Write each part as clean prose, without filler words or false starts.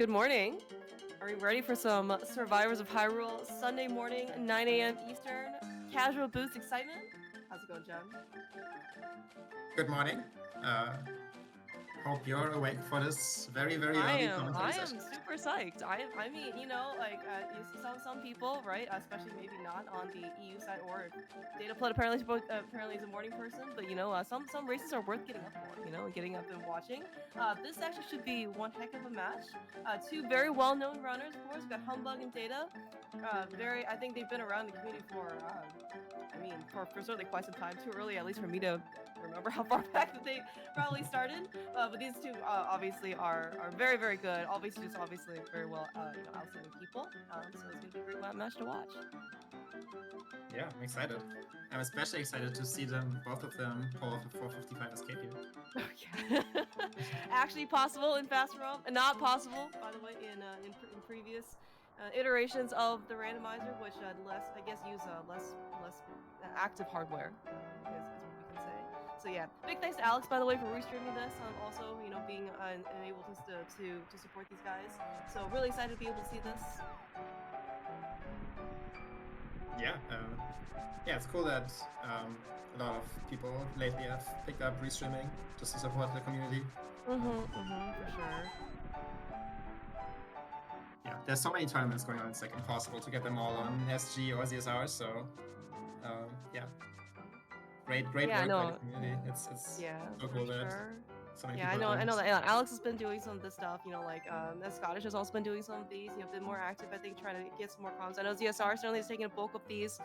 Good morning. Are we ready for some Survivors of Hyrule Sunday morning, 9 a.m. Eastern? Casual boost excitement? How's it going, Jen? Good morning. Hope you're awake for this very, very I early am. commentary I am session. super psyched. I mean, you see some people, right? Especially maybe not on the EU side or Dataplet apparently is a morning person, but some races are worth getting up for, and getting up and watching. This actually should be one heck of a match. Two very well-known runners, of course. We've got Humbugh and Data. I think they've been around the community for certainly quite some time. Too early, at least for me to remember how far back that they probably started. But these two obviously are very, very good. Obviously very well, outstanding people. So it's gonna be a great match to watch. Yeah, I'm excited. I'm especially excited to see both of them pull off a 455 escape here. Yeah. Actually possible in Fast Rom, and not possible, by the way, in previous iterations of the randomizer, which use less active hardware, is what we can say. So yeah, big thanks to Alex, by the way, for restreaming this. Also, being able to support these guys. So really excited to be able to see this. Yeah, it's cool that a lot of people lately have picked up restreaming just to support the community. For sure. Yeah, there's so many tournaments going on, it's like impossible to get them all on SG or ZSR, so yeah. Great work by the community. It's so cool that so many people I know that Alex has been doing some of this stuff, Scottish has also been doing some of these, been more active, I think, trying to get some more comments. I know ZSR certainly is taking a bulk of these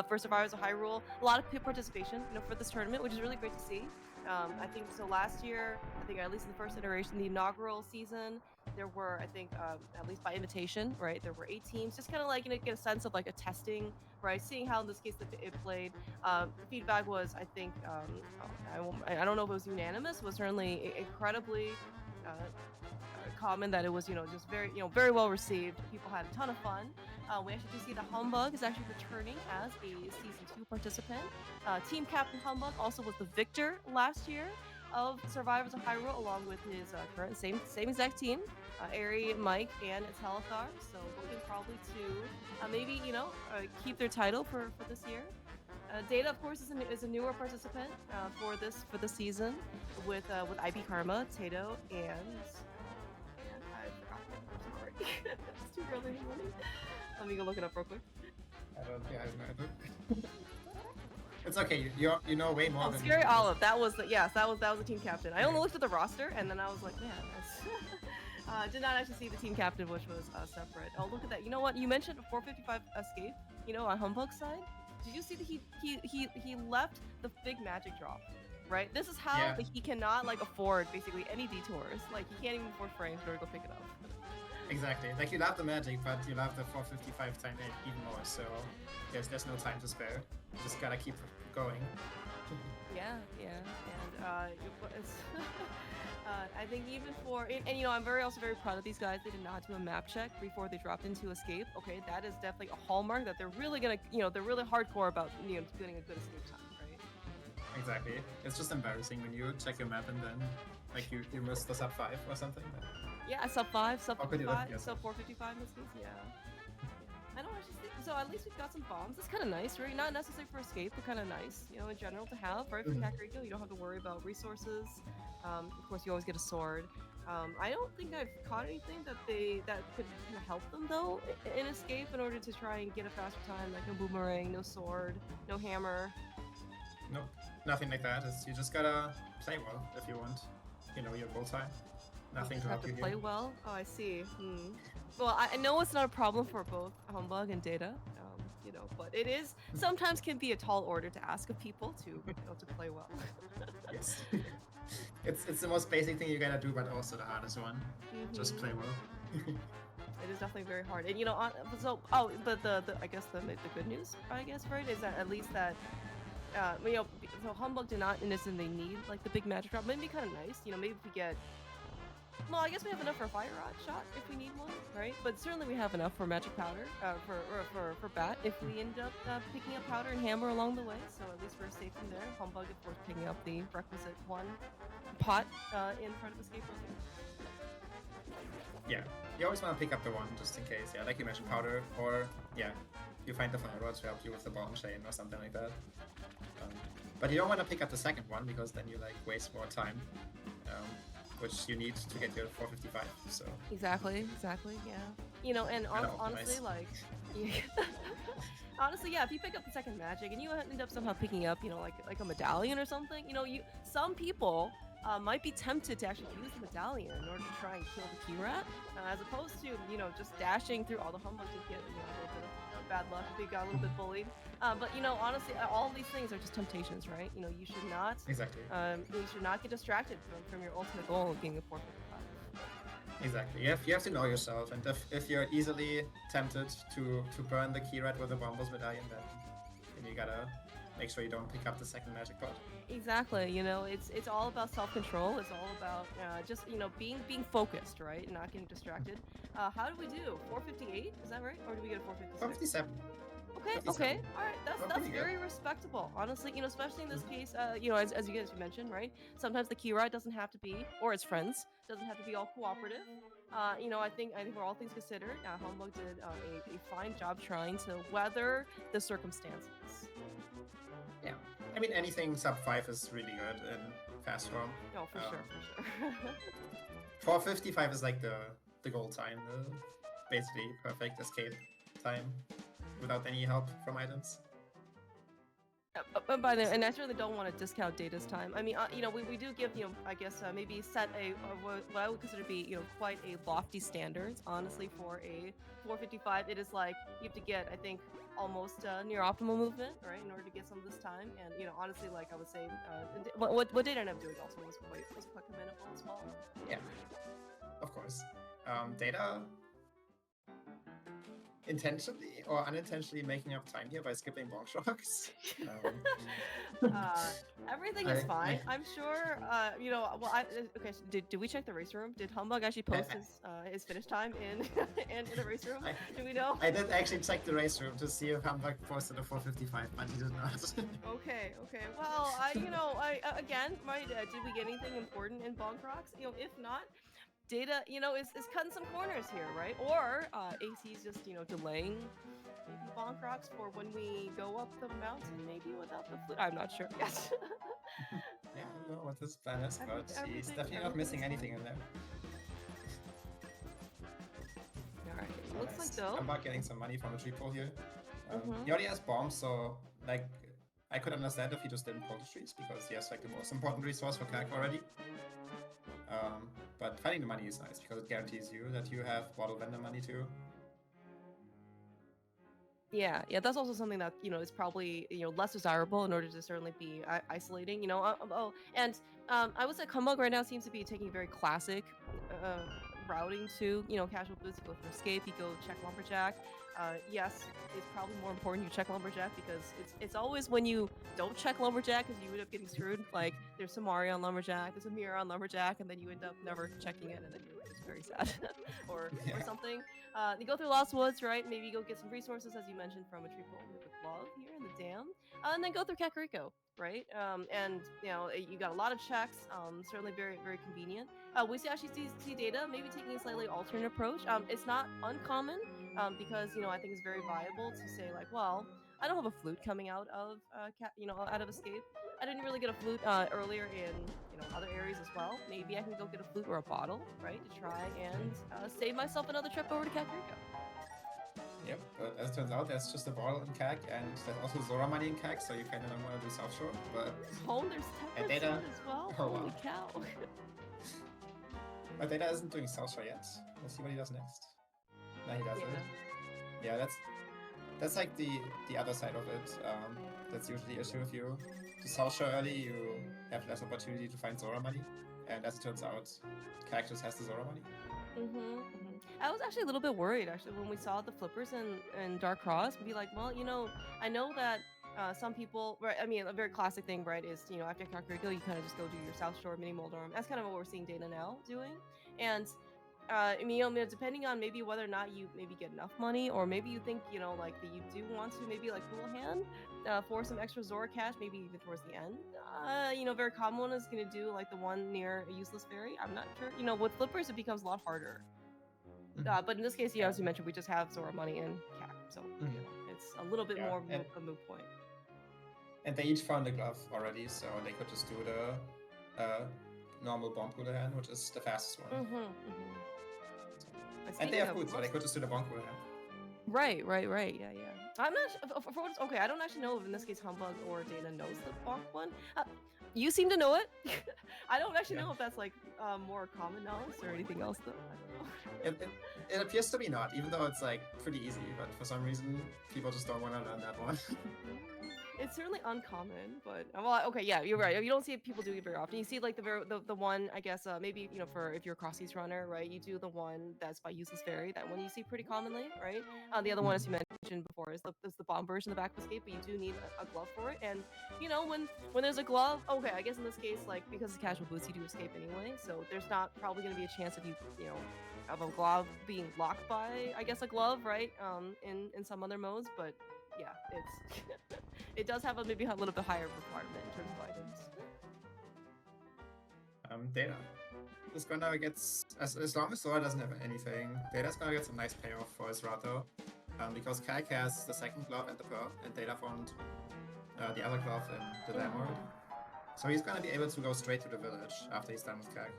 for Survivors of Hyrule. A lot of participation, for this tournament, which is really great to see. I think so last year, at least in the first iteration, the inaugural season, there were, I think, at least by invitation, right, there were 8 teams, just kind of like, get a sense of like a testing, right, seeing how in this case it played. The feedback was, I think, I don't know if it was unanimous, it was certainly incredibly common that it was, just very, very well received. People had a ton of fun. We actually do see the Humbugh is actually returning as a Season 2 participant. Team Captain Humbugh also was the victor last year of Survivors of Hyrule, along with his current same exact team, Ari, Mike, and Telethar. So looking probably to maybe keep their title for this year. Data, of course, is a newer participant for this season with IB Karma, Tato, and I forgot the other person. Sorry, it's too early in the morning. Let me go look it up real quick. I don't know. It's okay. You know way more than Scary Olive. That was the team captain. I only looked at the roster and then I was like, man, that's did not actually see the team captain, which was separate. Oh, look at that. You know what? You mentioned a 455 escape. On Humbugh's side. Did you see that he left the big magic drop? Right. This is how he cannot afford basically any detours. Like he can't even afford frames in order to go pick it up. Exactly. Like you love the magic, but you love the 455 time even more. So there's no time to spare. You just gotta keep going. Yeah, and I think even for and I'm also very proud of these guys. They did not do a map check before they dropped into escape. Okay, that is definitely a hallmark that they're really gonna they're really hardcore about getting a good escape time, right? Exactly. It's just embarrassing when you check your map and then you missed the sub 5 or something. Yeah, sub 5, sub 55, sub 455 in this case. Yeah. I don't actually think so. At least we've got some bombs. That's kind of nice, right? Not necessary for escape, but kind of nice, in general to have, right? For Kakariko, you don't have to worry about resources. Of course, you always get a sword. I don't think I've caught anything that could kind of help them though in escape in order to try and get a faster time, like no boomerang, no sword, no hammer. Nope, nothing like that. You just gotta play well if you want, your goal time. Nothing to help you play well. Oh, I see. Well, I know it's not a problem for both Humbugh and Data, but it is sometimes can be a tall order to ask of people to play well. Yes, it's the most basic thing you gotta do, but also the hardest one. Just play well. It is definitely very hard, and but I guess the good news, right, is that at least that. So Humbugh did not innocently need the big magic drop. Maybe kind of nice, maybe if we get. Well, I guess we have enough for a fire rod shot if we need one, right? But certainly we have enough for magic powder, for bat if we end up picking up powder and hammer along the way. So at least we're safe from there. Humbugh, of course, picking up the requisite one pot in front of escape earlier. yeah, you always want to pick up the one just in case. Yeah, like you mentioned, powder, or yeah, you find the fire rod to help you with the bottom chain or something like that. But you don't want to pick up the second one because then you like waste more time, which you need to get your 455. So exactly, yeah. You know, and honestly, like, honestly, yeah. If you pick up the second magic and you end up somehow picking up, you know, like a medallion or something, you know, some people might be tempted to actually use the medallion in order to try and kill the key rat, as opposed to, you know, just dashing through all the Humbugh to get, you know, a little bit of bad luck if you got a little bit bullied. But you know, honestly, all these things are just temptations, right? You know, you should not you should not get distracted from your ultimate goal of being a 455. Exactly. You have to know yourself, and if you're easily tempted to burn the key rat with a Bombos medallion, then you gotta make sure you don't pick up the second magic pot. Exactly. You know, it's all about self-control. It's all about just, you know, being focused, right, and not getting distracted. How do we do? 458? Is that right? Or do we get a 456? 457. Okay, all right, that's very respectable, honestly. You know, especially in this case, you know, as you guys mentioned, right? Sometimes the key rat doesn't have to be, or its friends doesn't have to be all cooperative. You know, I think for all things considered, Humbugh did a fine job trying to weather the circumstances. Yeah, I mean anything sub 5 is really good in fast form. Oh, for sure. 455 is like the goal time, basically perfect escape time. Without any help from items. But by the way, and I certainly don't want to discount Data's time. I mean, you know, we do give, you know, I guess maybe set what I would consider to be, you know, quite a lofty standards. Honestly, for a 455, it is like you have to get, I think, almost near optimal movement, right, in order to get some of this time. And you know, honestly, like I would say, what Data ended up doing also was quite commendable as well. Yeah, of course. Data intentionally or unintentionally making up time here by skipping long shocks. Everything is fine. I'm sure. You know. Well, okay. So did we check the race room? Did Humbugh actually post his finish time in in the race room? Do we know? I did actually check the race room to see if Humbugh posted a 455, but he did not. Okay. Well, you know, again, right? Did we get anything important in Bonk Rocks? You know, if not, Data, you know, is cutting some corners here, right? Or AC's just, you know, delaying maybe Bonk Rocks for when we go up the mountain, maybe without the flute. I'm not sure. Yes. Yeah, I don't know what his plan is, but he's definitely not missing anything in there. Alright, looks like though. I'm about getting some money from the tree pull here. He already has bombs, so like I could understand if he just didn't pull the trees because he has like the most important resource for Kak already. But finding the money is nice because it guarantees you that you have bottle vendor money too. Yeah, that's also something that, you know, is probably, you know, less desirable in order to certainly be isolating, you know. I would say Humbugh right now seems to be taking very classic routing to, you know, casual boots. You go for escape, you go check lumberjack. Yes, it's probably more important you check lumberjack because it's always when you don't check lumberjack because you end up getting screwed. Like there's some Mario on lumberjack, there's a mirror on lumberjack, and then you end up never checking it, and then you're just very sad or something. You go through Lost Woods, right? Maybe you go get some resources, as you mentioned, from a tree pull with love here in the dam, and then go through Kakariko, right? And you know, you got a lot of checks. Certainly very convenient. We actually see Data maybe taking a slightly alternate approach. It's not uncommon. Because, you know, I think it's very viable to say like, well, I don't have a flute coming out of you know, out of escape. I didn't really get a flute earlier in, you know, other areas as well. Maybe I can go get a flute or a bottle, right, to try and save myself another trip over to Kakariko. Yep, but as it turns out, there's just a bottle in Kak, and there's also Zora money in Kak, so you kind of don't want to do South Shore. But there's 10% as well. Oh, holy cow! But Data isn't doing South Shore yet. We'll see what he does next. No, he doesn't. Yeah, that's like the other side of it. That's usually the issue if you do South Shore early, you have less opportunity to find Zora money. And as it turns out, Cactus has the Zora money. I was actually a little bit worried actually when we saw the flippers in Dark Cross. Be like, well, you know, I know that some people, right? I mean, a very classic thing, right, is, you know, after Kakariko, you kind of just go do your South Shore mini Moldorm. That's kind of what we're seeing Data now doing, and. I mean, you know, depending on maybe whether or not you maybe get enough money, or maybe you think, you know, like that you do want to maybe like pool a hand for some extra Zora cash, maybe even towards the end. You know, very common one is going to do like the one near a useless fairy. I'm not sure. You know, with flippers, it becomes a lot harder. But in this case, as you mentioned, we just have Zora money and Cap, so it's a little bit more of a moot point. And they each found the glove already, so they could just do the normal bomb cooler hand, which is the fastest one. And they have food, so they could just do the bomb cooler hand. Right. Yeah. I'm not okay. I don't actually know if in this case Humbugh or Data knows the bonk one. You seem to know it. I don't actually know if that's like more common knowledge or anything else though. I don't know. It appears to be not, even though it's like pretty easy, but for some reason people just don't want to learn that one. It's certainly uncommon, but well, okay, yeah, you're right. You don't see people do it very often. You see like the one, I guess, maybe for if you're a cross-seas runner, right? You do the one that's by useless fairy. That one you see pretty commonly, right? The other one, as you mentioned before, is the bomb version of the back escape, but you do need a glove for it. And when there's a glove, okay, I guess in this case, like because it's casual boots, you do escape anyway, so there's not probably going to be a chance of you of a glove being locked by, I guess, a glove, right? In some other modes, but yeah, it's it does have maybe a little bit higher requirement in terms of items. Data is gonna get as long as Zora doesn't have anything, Data's gonna get some nice payoff for his Rato. Because Kalk has the second glove and the pearl, and Data found the other glove and the emerald. So he's gonna be able to go straight to the village after he's done with Kalk.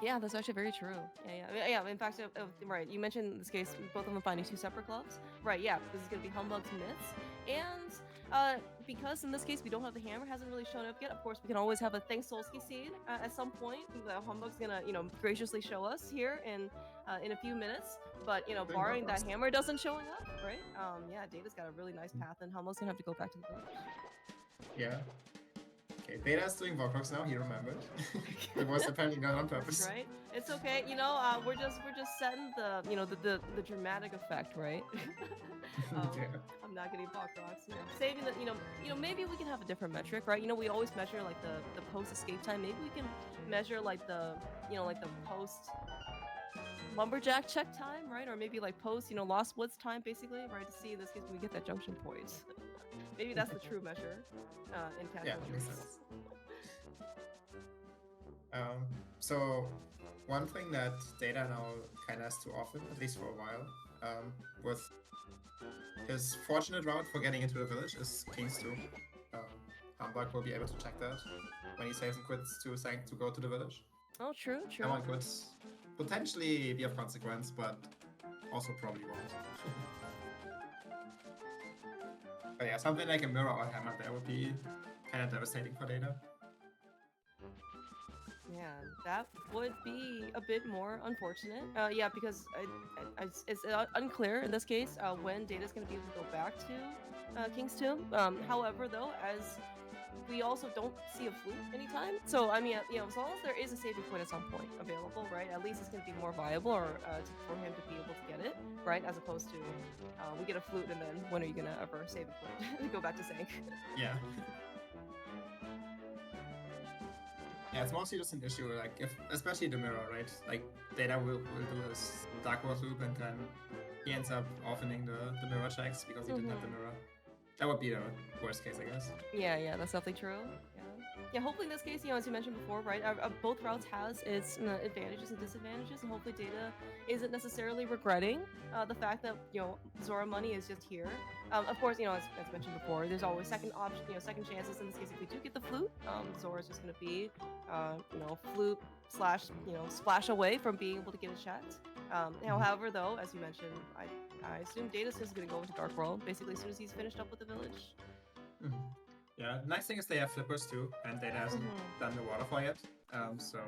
Yeah, that's actually very true. Yeah. In fact, right, you mentioned in this case both of them finding two separate gloves. Right, yeah, this is going to be Humbugh's myths. And because in this case we don't have the hammer, hasn't really shown up yet. Of course, we can always have a thanks Solsky seed at some point. Humbugh's going to, graciously show us here in a few minutes. But, barring that hammer doesn't showing up, right? Yeah, Data's got a really nice path, and Humbugh's going to have to go back to the village. Yeah. Okay, Data's doing Vorkox now, he remembered. It was apparently not on purpose. Right? It's okay, we're just setting the dramatic effect, right? I'm not getting Vorkox, saving the, maybe we can have a different metric, right? We always measure like the post escape time. Maybe we can measure like the post lumberjack check time, right? Or maybe like post, lost woods time, basically, right? To see in this case when we get that junction point. Maybe that's the true measure in casual makes sense. So one thing that Data now kind of has to offer, at least for a while, with his fortunate route for getting into the village is Kings 2. Humbugh will be able to check that when he saves and quits to go to the village. Oh, true. That one could potentially be of consequence, but also probably won't. But yeah, something like a mirror or hammer there would be kind of devastating for Data. Yeah, that would be a bit more unfortunate. Yeah, because it's unclear in this case when Data's going to be able to go back to King's Tomb. However, though, as we also don't see a flute anytime, so I mean, as long as there is a saving point at some point available, right? At least it's going to be more viable, or for him to be able to get it, right? As opposed to we get a flute and then when are you going to ever save a point to go back to Sank? Yeah. Yeah, it's mostly just an issue, like, especially the mirror, right? Like, Data will do his Dark World loop and then he ends up offering the mirror checks because he didn't have the mirror. That would be the worst case, I guess. Yeah, that's definitely true. Yeah, hopefully in this case, as you mentioned before, right, both routes has its advantages and disadvantages, and hopefully Data isn't necessarily regretting the fact that, Zora money is just here. Of course, as mentioned before, there's always second option, second chances. In this case, if we do get the flute, Zora's just going to be, flute / splash away from being able to get a checked. However, though, as you mentioned, I assume Data's just going to go into Dark World, basically as soon as he's finished up with the village. Yeah, the nice thing is they have flippers too, and Data hasn't done the waterfall yet. So,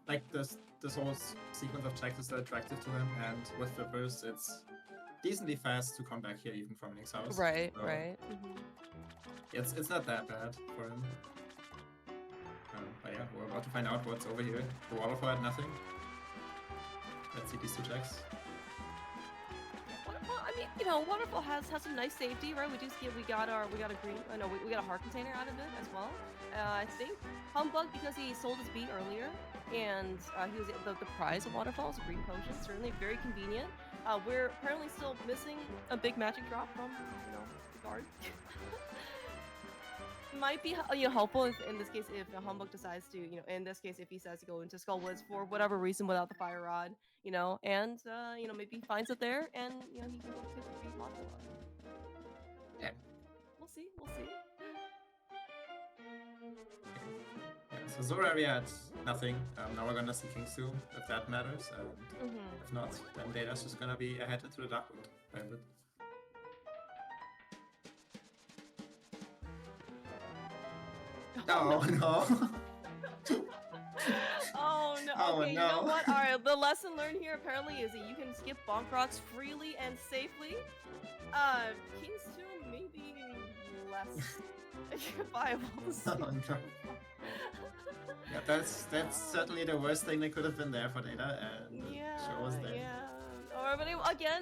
like, this whole sequence of checks is still attractive to him, and with flippers, it's decently fast to come back here even from Link's house. Right. It's not that bad for him. But yeah, we're about to find out what's over here. The waterfall had nothing. Let's see these two checks. Well, I mean, waterfall has some nice safety, right? We got a green. We got a heart container out of it as well. I think Humbugh, because he sold his beat earlier, and he was the prize of waterfalls, green potion, certainly very convenient. We're apparently still missing a big magic drop from the guard. might be helpful if, in this case, if Humbugh decides to, in this case, if he decides to go into Skullwoods for whatever reason without the fire rod, and maybe he finds it there, and he can go to beat Mothula. Yeah. We'll see. We'll see. Yeah, so Zora, we had nothing. Now we're gonna see Kingsu, if that matters. And if not, then Data's just gonna be ahead into the Darkwood by a bit. Oh no. Oh no. Oh, okay, no. You know what? Alright, the lesson learned here apparently is that you can skip bonk rocks freely and safely. King's Tomb may be less viable to see. Oh no. Yeah, that's certainly the worst thing that could have been there for Data, and sure was there. Yeah. Or, but again,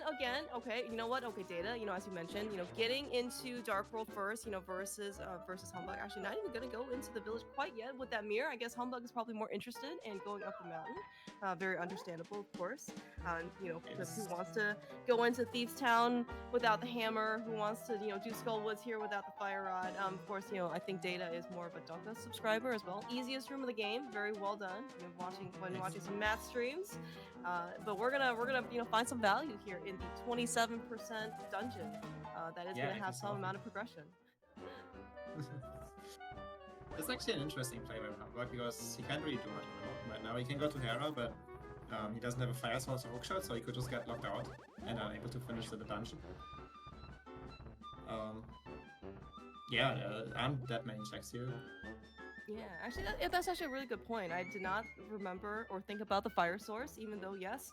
okay, you know what? Okay, Data, as you mentioned, getting into Dark World first, versus Humbugh. Actually, not even gonna go into the village quite yet with that mirror. I guess Humbugh is probably more interested in going up the mountain. Very understandable, of course. Because who wants to go into Thieves Town without the hammer? Who wants to, do Skullwoods here without the fire rod? Of course, I think Data is more of a Donka subscriber as well. Easiest room of the game, very well done. Watching some math streams. But we're gonna find some value here in the 27% dungeon that is gonna have some amount of progression. It's actually an interesting play by Humbugh because he can't really do much right now. He can go to Hera, but he doesn't have a fire source or hookshot, so he could just get locked out and unable to finish the dungeon. Yeah, there aren't that many checks here. Yeah, actually, that's actually a really good point. I did not remember or think about the fire source, even though, yes,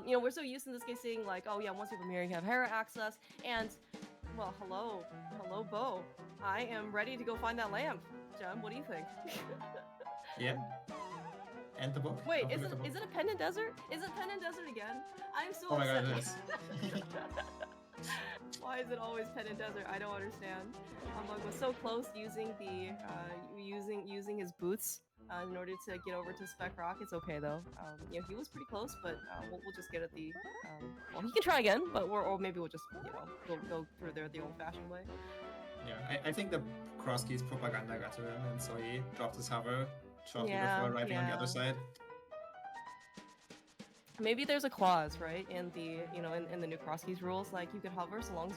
we're so used in this case seeing like, oh yeah, once you have a mirror, you have Hera access, and, well, hello, Bo. I am ready to go find that lamp. Jem, what do you think? Yeah. And the book. Wait, is it a Pendant Desert? Is it Pendant Desert again? I'm so upset. My god, it is. Why is it always Pendant Desert? I don't understand. Humbugh was so close using the using his boots in order to get over to Spec Rock. It's okay though. He was pretty close, but we'll just get at the. Well, he can try again, but or maybe we'll just go through there the old-fashioned way. Yeah, I think the cross keys propaganda got to him, and so he dropped his hover shortly before arriving on the other side. Maybe there's a clause, right, in the in the new cross keys rules, like you can hover so long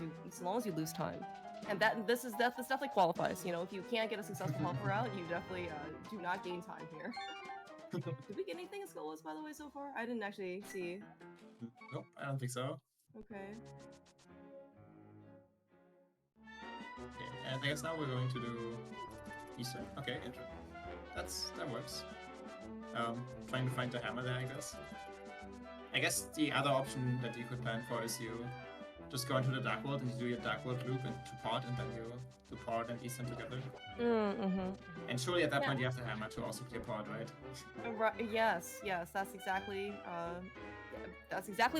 as you lose time, and this definitely qualifies. If you can't get a successful hover out, you definitely do not gain time here. Did we get anything in Skullwoods, by the way, so far? I didn't actually see. Nope, I don't think so. Okay. And I guess now we're going to do Easter. Okay, that works. Trying to find the hammer there, I guess. I guess the other option that you could plan for is you just go into the Dark World and you do your Dark World loop into Port, and then you do Port and Eastern together. And surely at that point you have the hammer to also clear Port, right? Right. Yes. That's exactly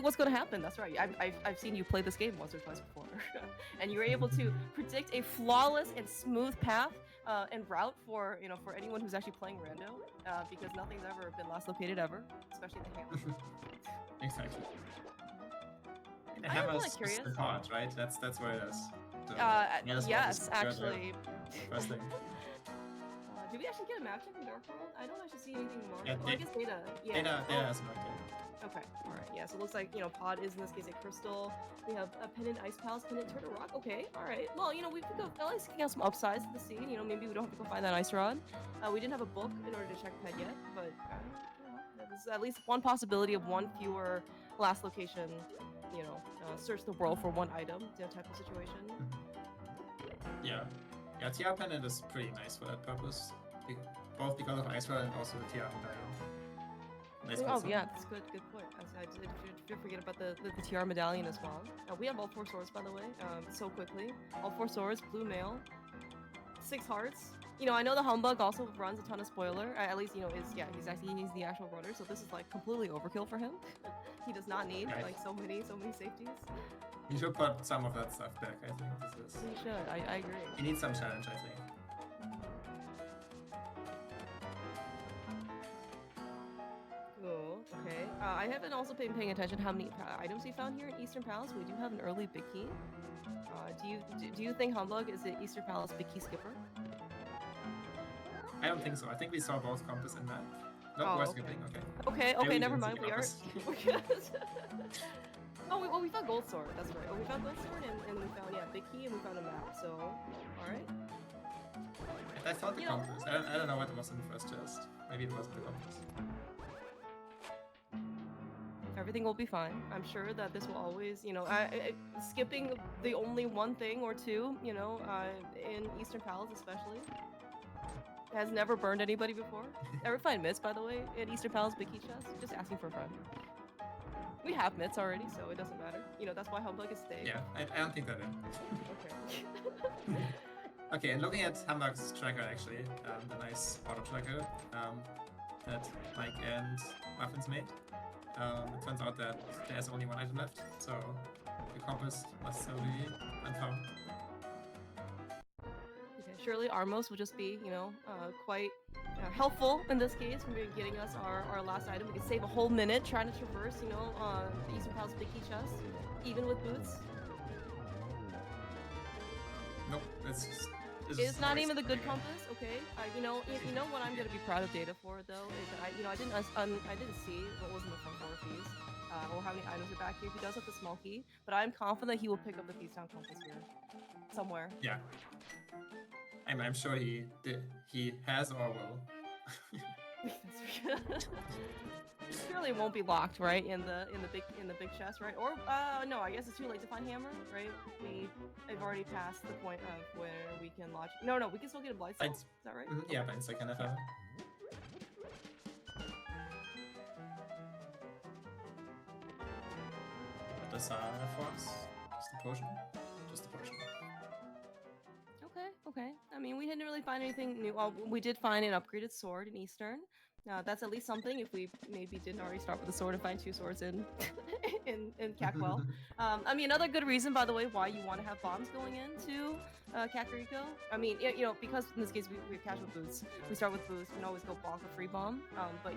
what's going to happen. That's right. I've seen you play this game once or twice before, and you're able to predict a flawless and smooth path and route for anyone who's actually playing rando, because nothing's ever been last located ever, especially the hammer. Exactly. The hammer's just the part, right? That's where it is. So, yes, actually. First thing. Did we actually get a map check in Dark World? I don't actually see anything more. Yeah, I guess Data. Yeah. Data has marked it. Okay, alright, yeah, so it looks like, Pod is in this case a crystal. We have a Pendant Ice Palace, Pendant Turtle Rock. Okay, alright. Well, we could go, at least get some upsides to the scene. Maybe we don't have to go find that ice rod. We didn't have a book in order to check the head yet, but there's at least one possibility of one fewer last location, search the world for one item, type of situation. Yeah, TR Pendant is pretty nice for that purpose. Both because of Ice Rod and also the TR Medallion. Nice yeah, that's good point. I did forget about the TR Medallion as well. We have all 4 swords, by the way, so quickly. All 4 swords, blue mail, 6 hearts. I know the Humbugh also runs a ton of spoiler. At least, he's the actual runner, so this is like completely overkill for him. He does not need like so many safeties. You should put some of that stuff back, I think. He should, I agree. He needs some challenge, I think. Cool, okay. I haven't also been paying attention how many items we found here in Eastern Palace. We do have an early big key. Do you think Humbugh is the Eastern Palace big key skipper? I don't think so. I think we saw both compass in map. Nope, we're skipping. Okay, never mind. We are. Oh, we found gold sword. That's right. Oh, we found gold sword and we found big key and we found a map. So, all right. I thought the compass. I don't know what was in the first chest. Maybe it wasn't the compass. Everything will be fine. I'm sure that this will always, skipping the only one thing or two, in Eastern Palace especially, has never burned anybody before. Ever find myths, by the way, in Eastern Palace Big Key Chest? Just asking for a friend. We have myths already, so it doesn't matter. That's why Humbugh is staying. Yeah, I don't think that is. Okay. Okay, and looking at Humbugh's tracker, actually, the nice auto tracker that Mike and Muffins made, it turns out that there's only one item left, so the compass must still be unfound. Okay, surely Armos will just be, quite helpful in this case for getting us our last item. We can save a whole minute trying to traverse, the Eastern Palace Big Key Chest, even with boots. Nope, it's not even the good compass, okay? You know what I'm gonna be proud of Data for though is that I didn't see what was in the front door fees, or how many items are back here. He does have the small key, but I'm confident he will pick up the Thief's Town compass here, somewhere. Yeah, I'm sure he has or will. Surely it won't be locked, right? In the big chest, right? Or no, I guess it's too late to find hammer, right? I've already passed the point of where we can lodge. No, we can still get a blind soul. Is that right? Yeah, but it's like kind of a... What does for us? Just a potion. Okay. I mean, we didn't really find anything new. Well, we did find an upgraded sword in Eastern. That's at least something if we maybe didn't already start with a sword and find 2 swords in Cackwell. I mean, another good reason, by the way, why you want to have bombs going into Kakariko. I mean, because in this case we have casual boots. We start with boots. We can always go bonk a free bomb. But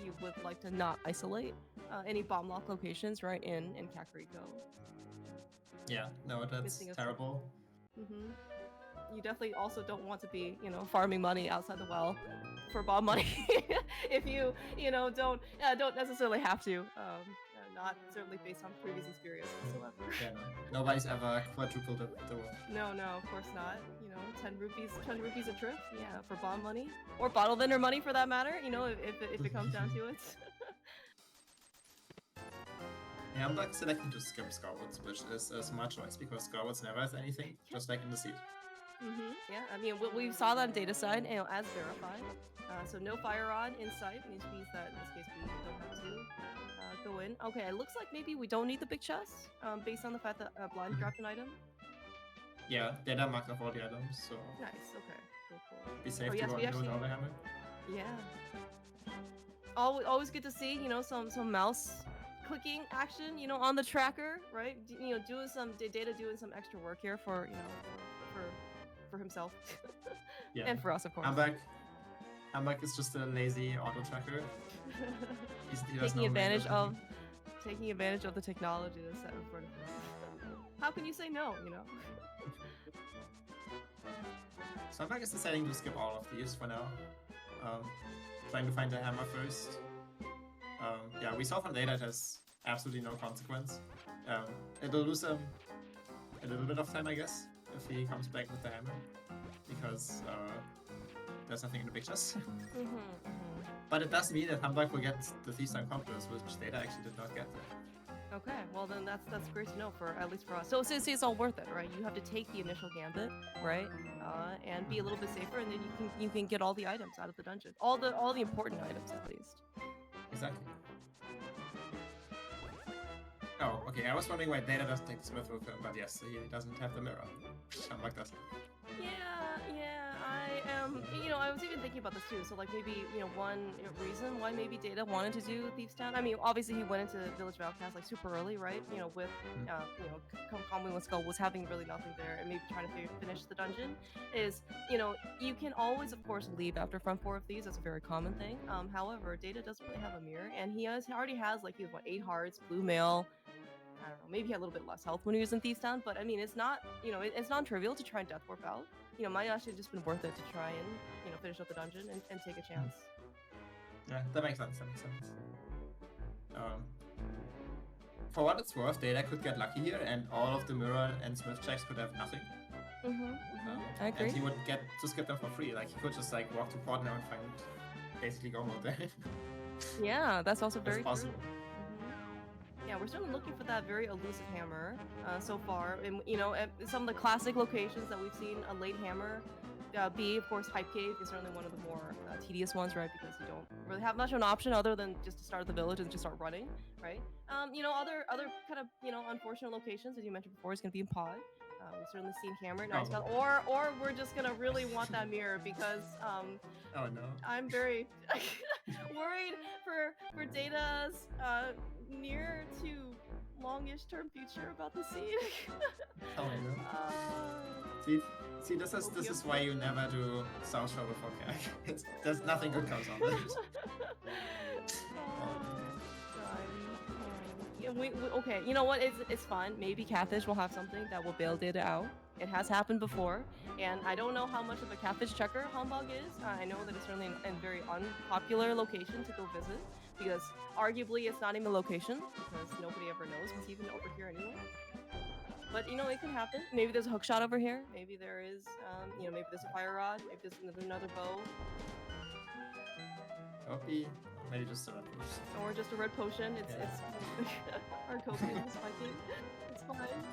you would like to not isolate any bomb lock locations right in Kakariko. Yeah, no, that's terrible. You definitely also don't want to be, farming money outside the well for bomb money if you, don't necessarily have to. Not certainly based on previous experience whatsoever. Yeah, nobody's ever quadrupled the well. No, of course not. 10 rupees a trip, yeah, for bomb money or bottle vendor money for that matter. If it comes down to it. Yeah, I'm like selecting to skip Scarwoods, which is a smart choice because Scarwoods never has anything, just like in the seed. Yeah, I mean, we saw that on data side, as verified. So no fire rod in sight, which means that in this case we don't have to go in. Okay, it looks like maybe we don't need the big chest, based on the fact that Blind dropped an item. Yeah, data marked off all the items, so... Nice, okay, cool. Be safe to go without a hammer. Yeah. Always good to see, some mouse clicking action, on the tracker, right? Doing some data doing some extra work here for, for himself. Yeah. And for us, of course. Humbugh is just a lazy auto tracker. Taking advantage of the technology that's set in front of him. How can you say no, So Humbugh is deciding to skip all of these for now. Trying to find the hammer first. Yeah, we saw from data it has absolutely no consequence. It'll lose a little bit of time, I guess, if he comes back with the hammer, because there's nothing in the pictures. But it does mean that Humbugh will get the Thief's Town compass, which data actually did not get there. Okay, well then that's great to know at least for us. So it's all worth it, right? You have to take the initial gambit, right, and be a little bit safer, and then you can get all the items out of the dungeon, all the important items at least. Exactly. Oh, okay. I was wondering why Data doesn't take the Smith with him, but yes, he doesn't have the mirror. Humbugh doesn't. Yeah. I was even thinking about this too. So like maybe one reason why maybe Data wanted to do Thief's Town. I mean, obviously he went into Village of Outcasts like super early, right? With comboing with Skull was having really nothing there, and maybe trying to finish the dungeon. Is you can always of course leave after front 4 of these. That's a very common thing. However, Data doesn't really have a mirror, and he already has like 8 hearts, blue mail. I don't know, maybe he had a little bit less health when he was in Thieves Town, but I mean, it's not, it's non-trivial to try and death warp out. Might actually just been worth it to try and, finish up the dungeon and take a chance. Yeah, that makes sense. For what it's worth, Data could get lucky here, and all of the mirror and Smith checks could have nothing. I agree. And he would get to skip them for free. Like, he could just like walk to port now and find basically go mode there. Yeah, that's also very possible. True. Yeah, we're certainly looking for that very elusive hammer so far. And at some of the classic locations that we've seen a late hammer be, of course, Hype Cave is certainly one of the more tedious ones, right? Because you don't really have much of an option other than just to start at the village and just start running, right? Other kind of unfortunate locations, as you mentioned before, is going to be in Pod. We've certainly seen hammer, nice spell, or we're just gonna really want that mirror because oh no, I'm very worried for Data's near to longish term future about the seed. Oh no. See, this is why you never do South Shore before Kag. There's nothing good comes on it. Okay, you know what? It's fine. Maybe Catfish will have something that will bail Data out. It has happened before, and I don't know how much of a Catfish checker Humbugh is. I know that it's certainly a very unpopular location to go visit, because arguably it's not even a location, because nobody ever knows what's even over here anyway. But it could happen. Maybe there's a hook shot over here. Maybe there is, maybe there's a fire rod. Maybe there's another bow. Copy. Maybe just a red potion. Or just a red potion. It's our coping is fighting. It's fine.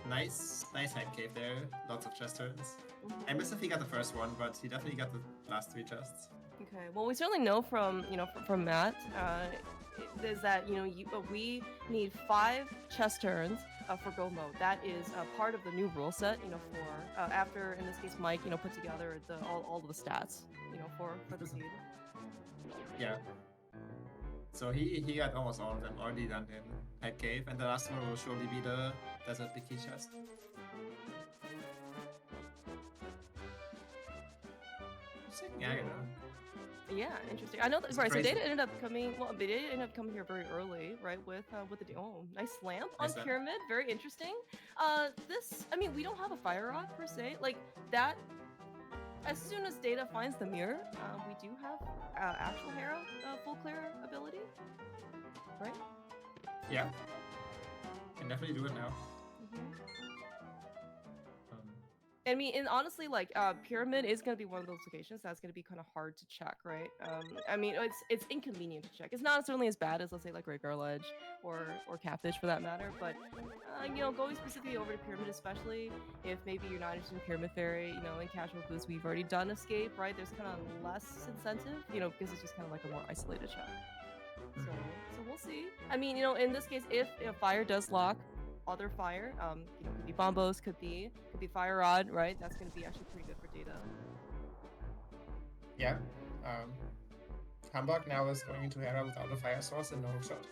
Nice head cave there. Lots of chest turns. I miss if he got the first one, but he definitely got the last 3 chests. Okay. Well, we certainly know from from Matt is that we need 5 chest turns for go mode. That is part of the new rule set. For after in this case Mike put together all of the stats for the seed. Yeah. So he got almost all of them already done in Head Cave, and the last one will surely be the Desert Big Key chest. Yeah, interesting. I know that. Right, so Data ended up coming. Well, Data ended up coming here very early, right? With the nice lamp on Pyramid. Very interesting. We don't have a fire rod per se. Like that. As soon as Data finds the mirror, we do have actual Hera full clear ability, right? Yeah, can definitely do it now. And honestly, like Pyramid is gonna be one of those locations that's gonna be kind of hard to check, right? It's inconvenient to check. It's not certainly as bad as, let's say, like Great Ledge or Catfish for that matter, but going specifically over to Pyramid, especially if maybe you're not interested in Pyramid Fairy, in casual boots, we've already done Escape, right? There's kind of less incentive, because it's just kind of like a more isolated check. So we'll see. In this case, if fire does lock other fire, could be bombos, could be fire rod, right? That's going to be actually pretty good for Data. Yeah. Humbugh now is going into Hera without a fire source and no shot,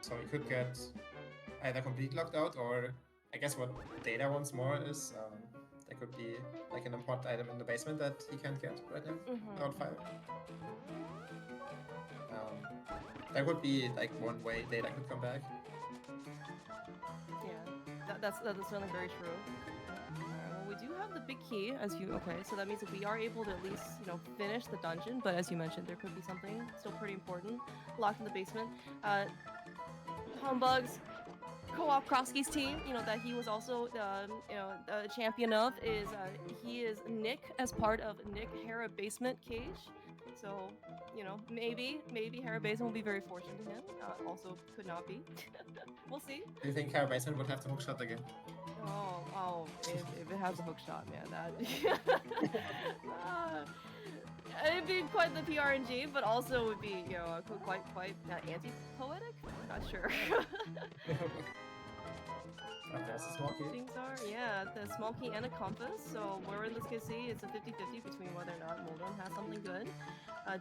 so he could get either complete locked out, or I guess what Data wants more is there could be like an important item in the basement that he can't get right now without fire. That would be like one way Data could come back. That's certainly very true. Well, we do have the big key, so that means that we are able to at least, finish the dungeon, but as you mentioned, there could be something still pretty important locked in the basement. Humbugh's co-op Krosky's team, that he was also, a champion of, he is Nick as part of Nick Hera Basement Cage. So, maybe Hera Basement will be very fortunate to him. Also, could not be. We'll see. Do you think Hera Basement would have the hookshot again? Oh, if it has a hookshot, man, that... it'd be quite the PRNG, but also would be, quite anti-poetic? Not sure. There's a small key. Things are, the small key and a compass. So we're in this case, it's a 50-50 between whether or not Moldon has something good.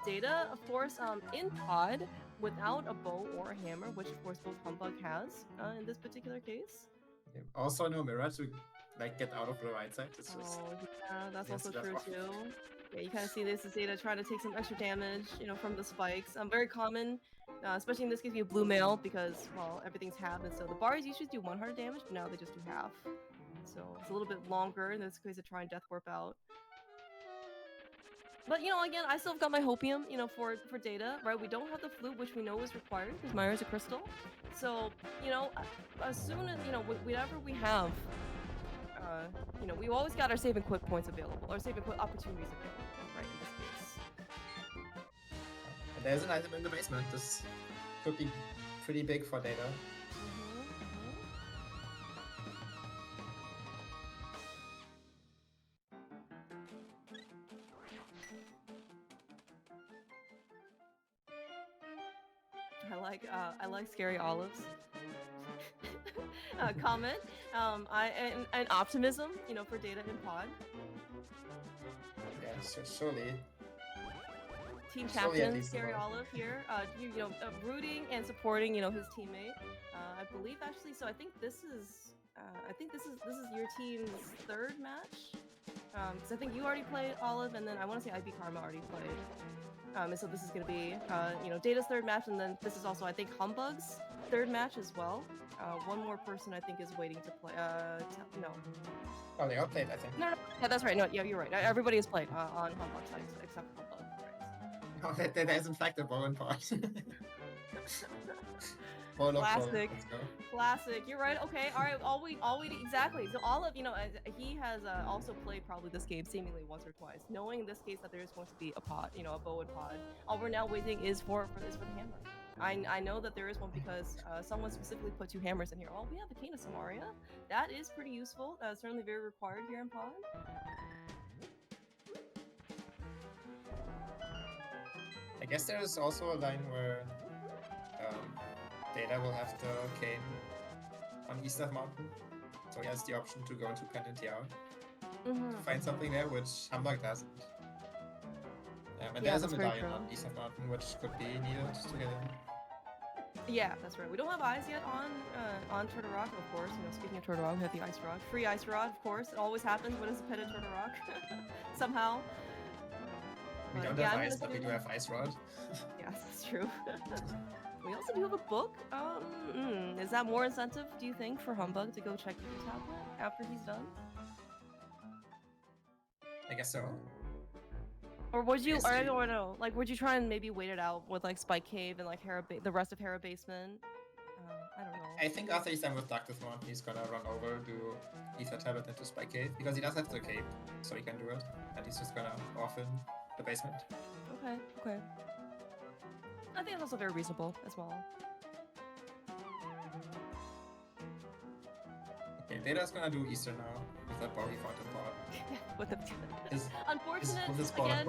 Data, of course, in Pod without a bow or a hammer, which of course both Humbugh has in this particular case. Also no mirror to get out of the right side. It's just, that's also true too. Yeah, you kind of see this as Data trying to take some extra damage, from the spikes. Very common Especially in this case, you have blue mail because, well, everything's half, and so the bars usually do 100 damage, but now they just do half. So it's a little bit longer in this case to try and death warp out. But, you know, again, I still have got my Hopium, you know, for data, right? We don't have the flute, which we know is required because Myra's a crystal. So, you know, as soon as, you know, whatever we have, you know, we always got our save and quit points available, or save and quit opportunities available, right, in this case. And there's an item in the basement. This could be pretty big for data. I like scary olives. Comment. And optimism, you know, for data in pod. Yeah, so surely. Team captain, Scary Olive here. You know, rooting and supporting, you know, his teammate. I believe actually. So I think this is your team's third match. Because I think you already played Olive, and then I want to say IB Karma already played. And so this is going to be, you know, Data's third match, and then this is also, I think, Humbugh's third match as well. One more person, I think, is waiting to play. No. Oh, they all played, I think. No, yeah, that's right. No, yeah, you're right. Everybody has played on Humbugh sides, except for Humbugh. Right. Oh, that is in fact a Bowen part. Classic. Classic. You're right. Okay. All right. All we exactly. So Olive, you know, he has also played probably this game seemingly once or twice, knowing in this case that there is going to be a pod, you know, a bow and pod. All we're now waiting is for the hammer. I know that there is one because someone specifically put 2 hammers in here. Oh, we have a Kena Samaria. That is pretty useful. Certainly very required here in pod. I guess there is also a line where Data will have the cane on East of Mountain, so he has the option to go into Penitentiary to find something there, which Humbugh doesn't. And there's a medallion on East of Mountain, which could be needed to get in. Yeah, that's right. We don't have eyes yet on Turtle Rock, of course. You know, speaking of Turtle Rock, we have the Ice Rod. Free Ice Rod, of course. It always happens when it's a pet in Turtle Rock. Somehow. We don't have ice, but we do have Ice Rod. Yes, that's true. We also do have a book. Is that more incentive, do you think, for Humbugh to go check the tablet after he's done? I guess so. Or would you, or I don't know, like, would you try and maybe wait it out with, like, Spike Cave and, like, the rest of Hera Basement? I don't know. I think after he's done with Dactythmon, he's gonna run over, do Ether Tablet into Spike Cave, because he does have the cape, so he can do it. And he's just gonna off in the basement. Okay, okay. I think that's also very reasonable as well. Okay, Data's gonna do Easter now with that bow he fought in pod. With the unfortunate with his again.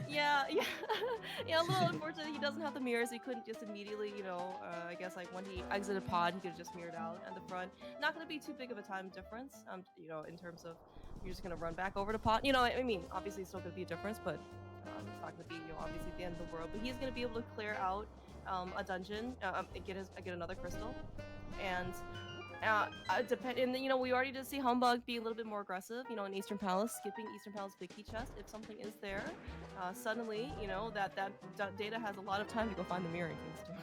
Yeah, a little unfortunate. He doesn't have the mirrors. He couldn't just immediately, you know. I guess like when he exited pod, he could have just mirrored out at the front. Not gonna be too big of a time difference. You know, in terms of you're just gonna run back over to pod. You know, I mean, obviously it's still gonna be a difference, but. It's not going to be, you know, obviously the end of the world, but he's going to be able to clear out a dungeon, get another crystal, and and you know, we already did see Humbugh be a little bit more aggressive, you know, in Eastern Palace, skipping Eastern Palace big key chest. If something is there, suddenly, you know, that Data has a lot of time to go find the mirroring things too.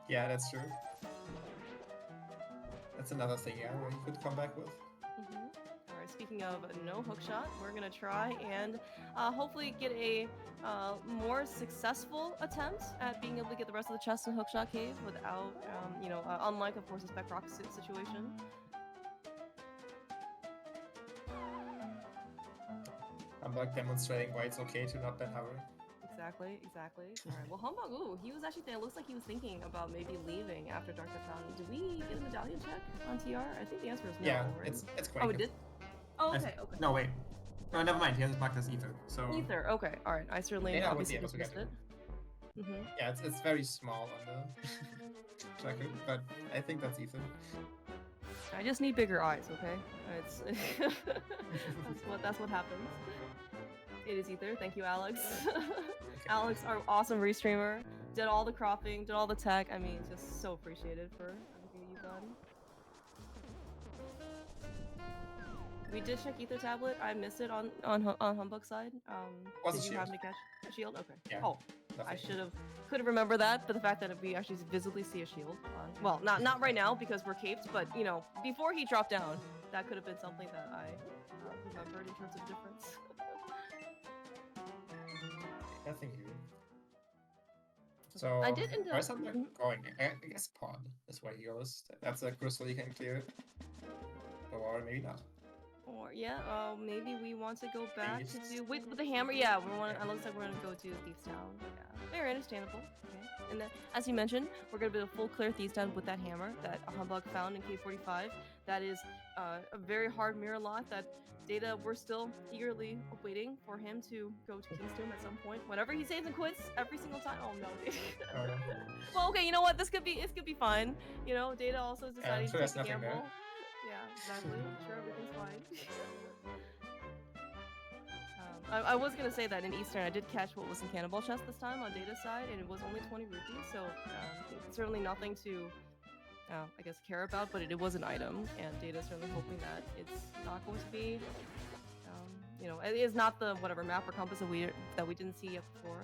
Yeah, that's true. That's another thing, yeah, where he could come back with. Speaking of no hookshot, we're gonna try and hopefully get a more successful attempt at being able to get the rest of the chest in hookshot cave without, you know, unlike of course the spec rock situation. I'm like demonstrating why it's okay to not ban Hyrule. Exactly. All right. Well, Humbugh, ooh, he was actually there. It looks like he was thinking about maybe leaving after Dark Fountain. Do we get a medallion check on TR? I think the answer is no. Yeah, right? it's quite. Oh, it did. Oh, okay. No, wait. No, never mind. He has marked as Ether. So. Ether. Okay. All right. I certainly obviously just missed it. Yeah, it's very small on the tracker, but I think that's Ether. I just need bigger eyes. Okay. It's that's what happens. It is Ether. Thank you, Alex. Okay. Alex, our awesome restreamer, did all the cropping, did all the tech. I mean, just so appreciated for everything you've done. We did check Ether Tablet. I missed it on Humbugh's side. Did you happen to catch a shield? Okay. Yeah. Oh, I could have remembered that, but the fact that we actually visibly see a shield on, well, not right now because we're caped, but you know, before he dropped down, that could have been something that I remembered in terms of difference. I think you. So I did end up going. I guess pod is where he goes. That's a crystal you can clear, or maybe not. Or yeah, maybe we want to go back to do with the hammer. Yeah, we want. It looks like we're gonna go to Thieves Town. Yeah, very understandable. Okay, and then as you mentioned, we're gonna be a full clear Thieves Town with that hammer that Humbugh found in K45. That is a very hard mirror lot that Data. We're still eagerly waiting for him to go to King's Tomb at some point. Whenever he saves and quits, every single time. Oh no. Well, okay, you know what? This could be fine. You know, Data also is deciding to take a gamble. There. Yeah, exactly. Sure, everything's fine. I was gonna say that in Eastern, I did catch what was in Cannonball Chest this time on Data's side, and it was only 20 rupees, so certainly nothing to, I guess, care about, but it was an item, and Data's certainly hoping that it's not going to be, you know, it is not the whatever map or compass that we didn't see yet before.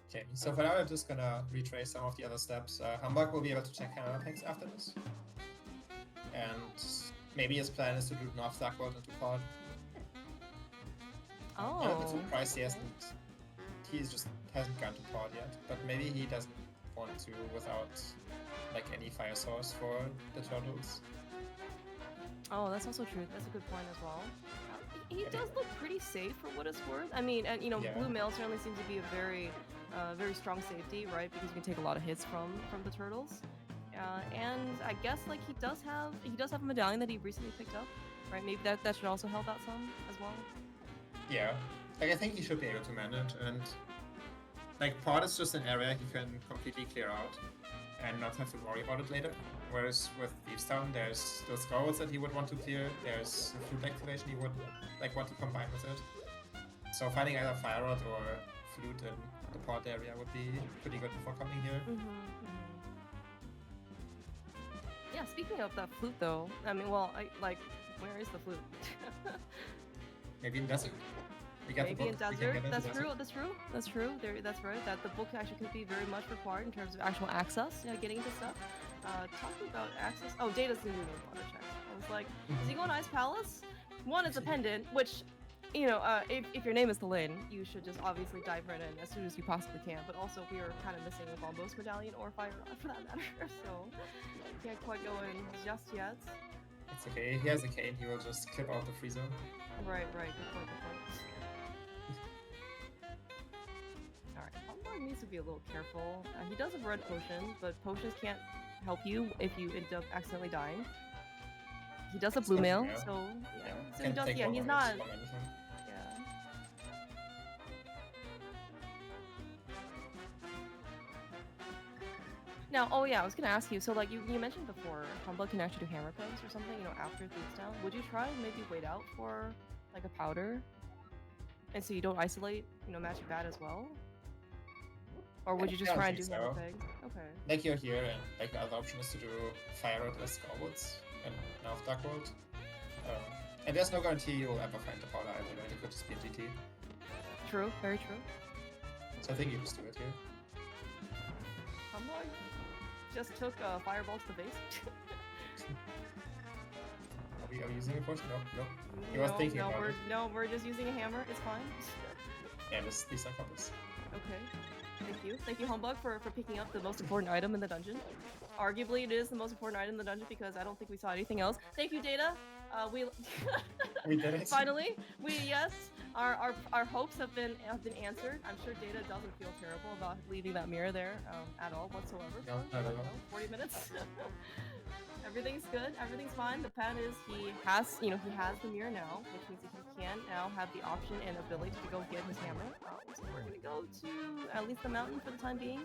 Okay, so for now I'm just gonna retrace some of the other steps. Humbugh will be able to check Canada tanks after this. And maybe his plan is to do North Darkworld into pod. Oh. I'm a bit surprised he just hasn't gone to pod yet. But maybe he doesn't want to without like any fire source for the turtles. Oh, that's also true. That's a good point as well. He does look pretty safe for what it's worth. I mean, and you know, Blue Mail certainly seems to be a very strong safety, right? Because you can take a lot of hits from the turtles. And I guess like he does have a medallion that he recently picked up, right? Maybe that should also help out some as well. Yeah, like I think he should be able to manage, and like pod is just an area he can completely clear out and not have to worry about it later. Whereas with Thieves Town, there's those scrolls that he would want to clear, there's a flute activation he would like want to combine with it. So finding either Fire Rod or Flute in the pod area would be pretty good before coming here. Yeah, speaking of that flute though, I mean, well, where is the flute? Maybe in desert. Maybe in desert. That's true. That's right. That the book actually could be very much required in terms of actual access. You know, getting into stuff. Talking about access. Oh, Data's gonna do those water checks. I was like, is he going to Ice Palace? One is a pendant, which, you know, if your name is Lin, you should just obviously dive right in as soon as you possibly can. But also, we are kind of missing a Bombos medallion or Fire Rod for that matter. So can't quite go in just yet. It's okay. He has a cane. He will just clip out the freezer. Right. Good point. Humbugh needs to be a little careful. He does have red potion, but potions can't help you if you end up accidentally dying. He does have blue mail, so yeah. So he does. Yeah, he's not. Yeah. Now, oh yeah, I was gonna ask you. So like you mentioned before, Humbugh can actually do hammer pegs or something. You know, after Thieves Town, would you try maybe wait out for like a powder, and so you don't isolate, you know, Magic Bat as well? Or would you just try and do hammer peg? Okay. Like you're here, and like the other option is to do Fire Rod as Scorewoods and North Darkworld. And there's no guarantee you'll ever find the powder either, right? It could just be a GT. True, very true. So I think you just do it here. Humbugh just took Fireball to the base. Are we using a potion? No. He was thinking about it. No, we're just using a hammer. It's fine. Yeah, these are copies. Okay. Thank you, Humbugh, for picking up the most important item in the dungeon. Arguably, it is the most important item in the dungeon because I don't think we saw anything else. Thank you, Data. We did it. Finally, our hopes have been answered. I'm sure Data doesn't feel terrible about leaving that mirror there at all whatsoever. No, not at all. 40 minutes. Everything's good. Everything's fine. The plan is he has the mirror now, which means that he can now have the option and ability to go get his hammer. So we're gonna go to at least the mountain for the time being.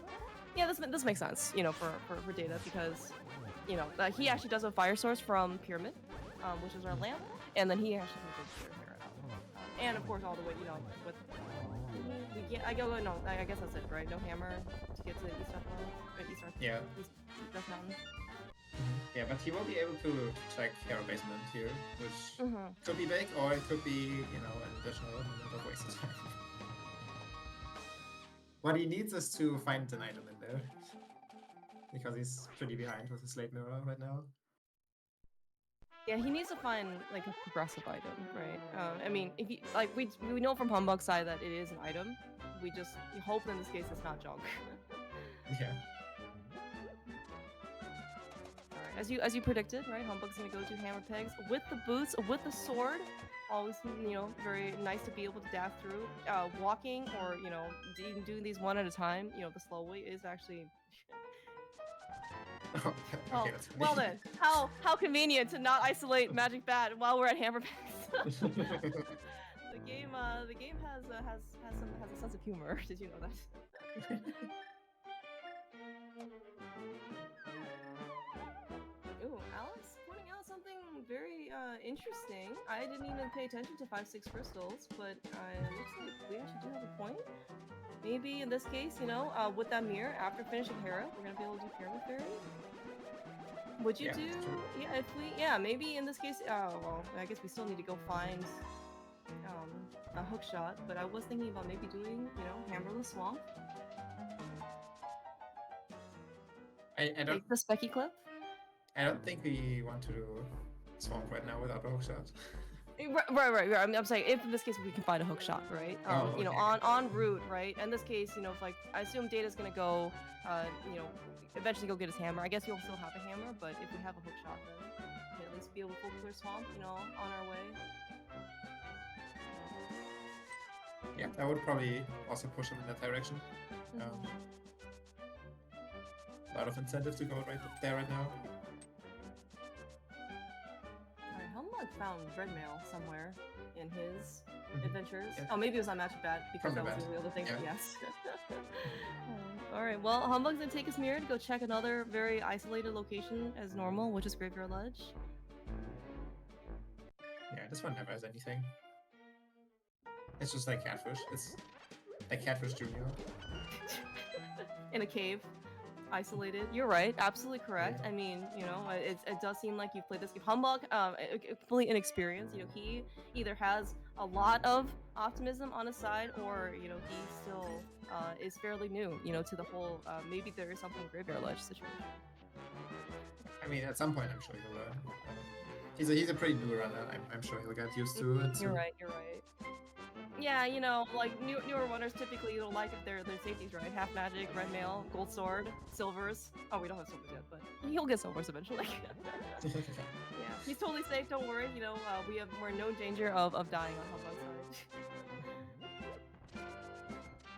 Yeah, this makes sense, you know, for Data because, you know, he actually does a fire source from Pyramid, which is our lamp, and then he actually can go here out. And of course, all the way, you know, with I guess that's it, right? No hammer to get to East North Mountain. Yeah. East North Mountain. Yeah, but he will be able to check hero basement here, which could be big, or it could be, you know, an additional moment of wasted time. What he needs is to find an item in there, because he's pretty behind with his late mirror right now. Yeah, he needs to find like a progressive item, right? I mean, if he, like we know from Humbugh's side that it is an item. We hope in this case it's not junk. Yeah. Alright, as you predicted, right? Humbugh's gonna go to hammer pegs with the boots, with the sword. Always, you know, very nice to be able to dash through. Walking or, you know, doing these one at a time, you know, the slow way is actually Okay, well then, how convenient to not isolate Magic Bat while we're at hammer pegs. The game has a sense of humor. Did you know that? Ooh, Alex pointing out something very interesting. I didn't even pay attention to 5-6 crystals, but it looks like we actually do have a point. Maybe in this case, you know, with that mirror, after finishing Hera, we're gonna be able to do Pyramid Fairy. Would you do? Yeah, if we, yeah, maybe in this case. Oh well, I guess we still need to go find a hook shot. But I was thinking about maybe doing, you know, Hammer the Swamp. I don't. Take the Specky clip. I don't think we want to do Swamp right now without a hook shot. Right. I'm saying if in this case we can find a hook shot, right? Okay. You know, on route, right? In this case, you know, if like I assume Data's gonna go, you know, eventually go get his hammer. I guess he'll still have a hammer, but if we have a hook shot, then we can at least be able to full clear swamp, you know, on our way. Yeah, that would probably also push him in that direction. A lot of incentive to go right there right now. Humbugh found red mail somewhere in his adventures. Yeah. Oh, maybe it was on Magic Bat because that was the other thing. Yeah. Yes. Alright, well, Humbugh's gonna take his mirror to go check another very isolated location as normal, which is Graveyard Ledge. Yeah, this one never has anything. It's just like Catfish. It's like Catfish Junior. In a cave. Isolated. You're right. Absolutely correct. I mean, you know, it does seem like you've played this game. Humbugh, completely inexperienced. You know, he either has a lot of optimism on his side, or you know, he still is fairly new. You know, to the whole. Maybe there is something Graveyard Ledge situation. I mean, at some point, I'm sure he'll learn. He's a pretty new runner. I'm sure he'll get used to it. You're right. Yeah, you know, like newer runners typically don't like if their safeties, right? Half magic, red mail, gold sword, silvers. Oh, we don't have silvers yet, but he'll get silvers eventually. Yeah, he's totally safe. Don't worry. You know, we're in no danger of dying on Humbugh's side.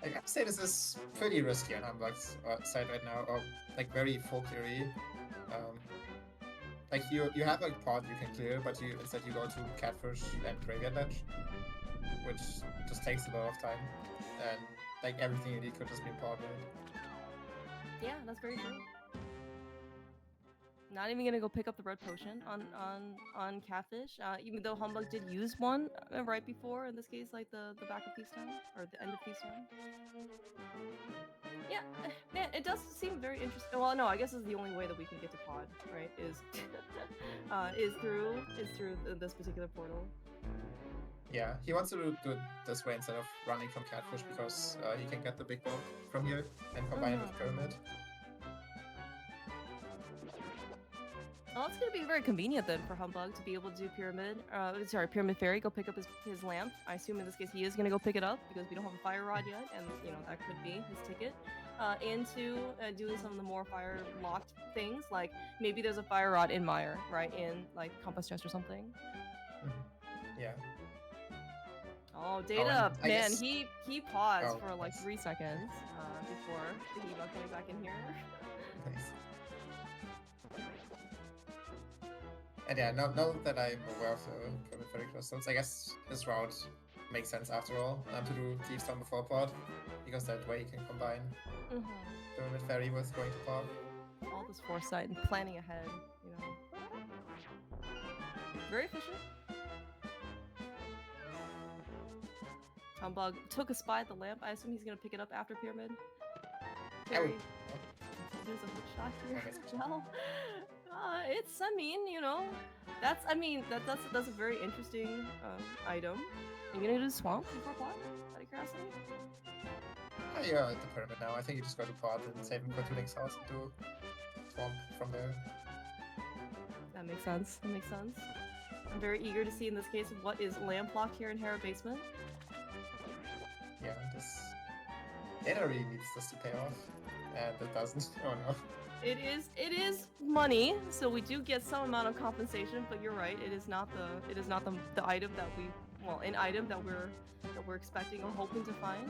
I gotta say this is pretty risky on Humbugh's side right now, or like very folklory. Like you have a pod you can clear, but instead you go to Catfish and Graveyard Ledge, which just takes a lot of time, and like everything you need could just be ported. Yeah, that's very true. Not even gonna go pick up the red potion on Catfish, even though Humbugh did use one right before. In this case, like the back of Feast Time or the end of Feast Time. Yeah, man, it does seem very interesting. Well, no, I guess this is the only way that we can get to pod, right? Is through this particular portal. Yeah, he wants to do it this way instead of running from Catfish because he can get the big ball from here and combine it with Pyramid. Well, it's gonna be very convenient then for Humbugh to be able to do Pyramid Fairy, go pick up his lamp. I assume in this case he is gonna go pick it up because we don't have a fire rod yet, and you know that could be his ticket into doing some of the more fire locked things, like maybe there's a fire rod in Mire, right, in like Compass Chest or something. Yeah. Oh, Data, man, he paused for like 3 seconds before the Humbughh coming back in here. Nice. And yeah, now that I'm aware of the Pyramid crystals, I guess this route makes sense after all, to do Thieves' Town before pod, because that way you can combine Pyramid Fairy with going to pod. All this foresight and planning ahead, you know. Very efficient. Humbugh took a spy at the lamp. I assume he's gonna pick it up after Pyramid. Fairy. There's a hook shot here as well. It's, I mean, you know, that's a very interesting item. Are you gonna do swamp before pot? Out of curiosity. Yeah, at the pyramid now. I think you just go to pot and save him for 2 Link's house and do swamp from there. That makes sense. That makes sense. I'm very eager to see in this case what is lamp locked here in Hera Basement. Yeah, this data really needs this to pay off, and it doesn't. Oh no. It is money, so we do get some amount of compensation. But you're right, it is not the item that an item that we're expecting or hoping to find.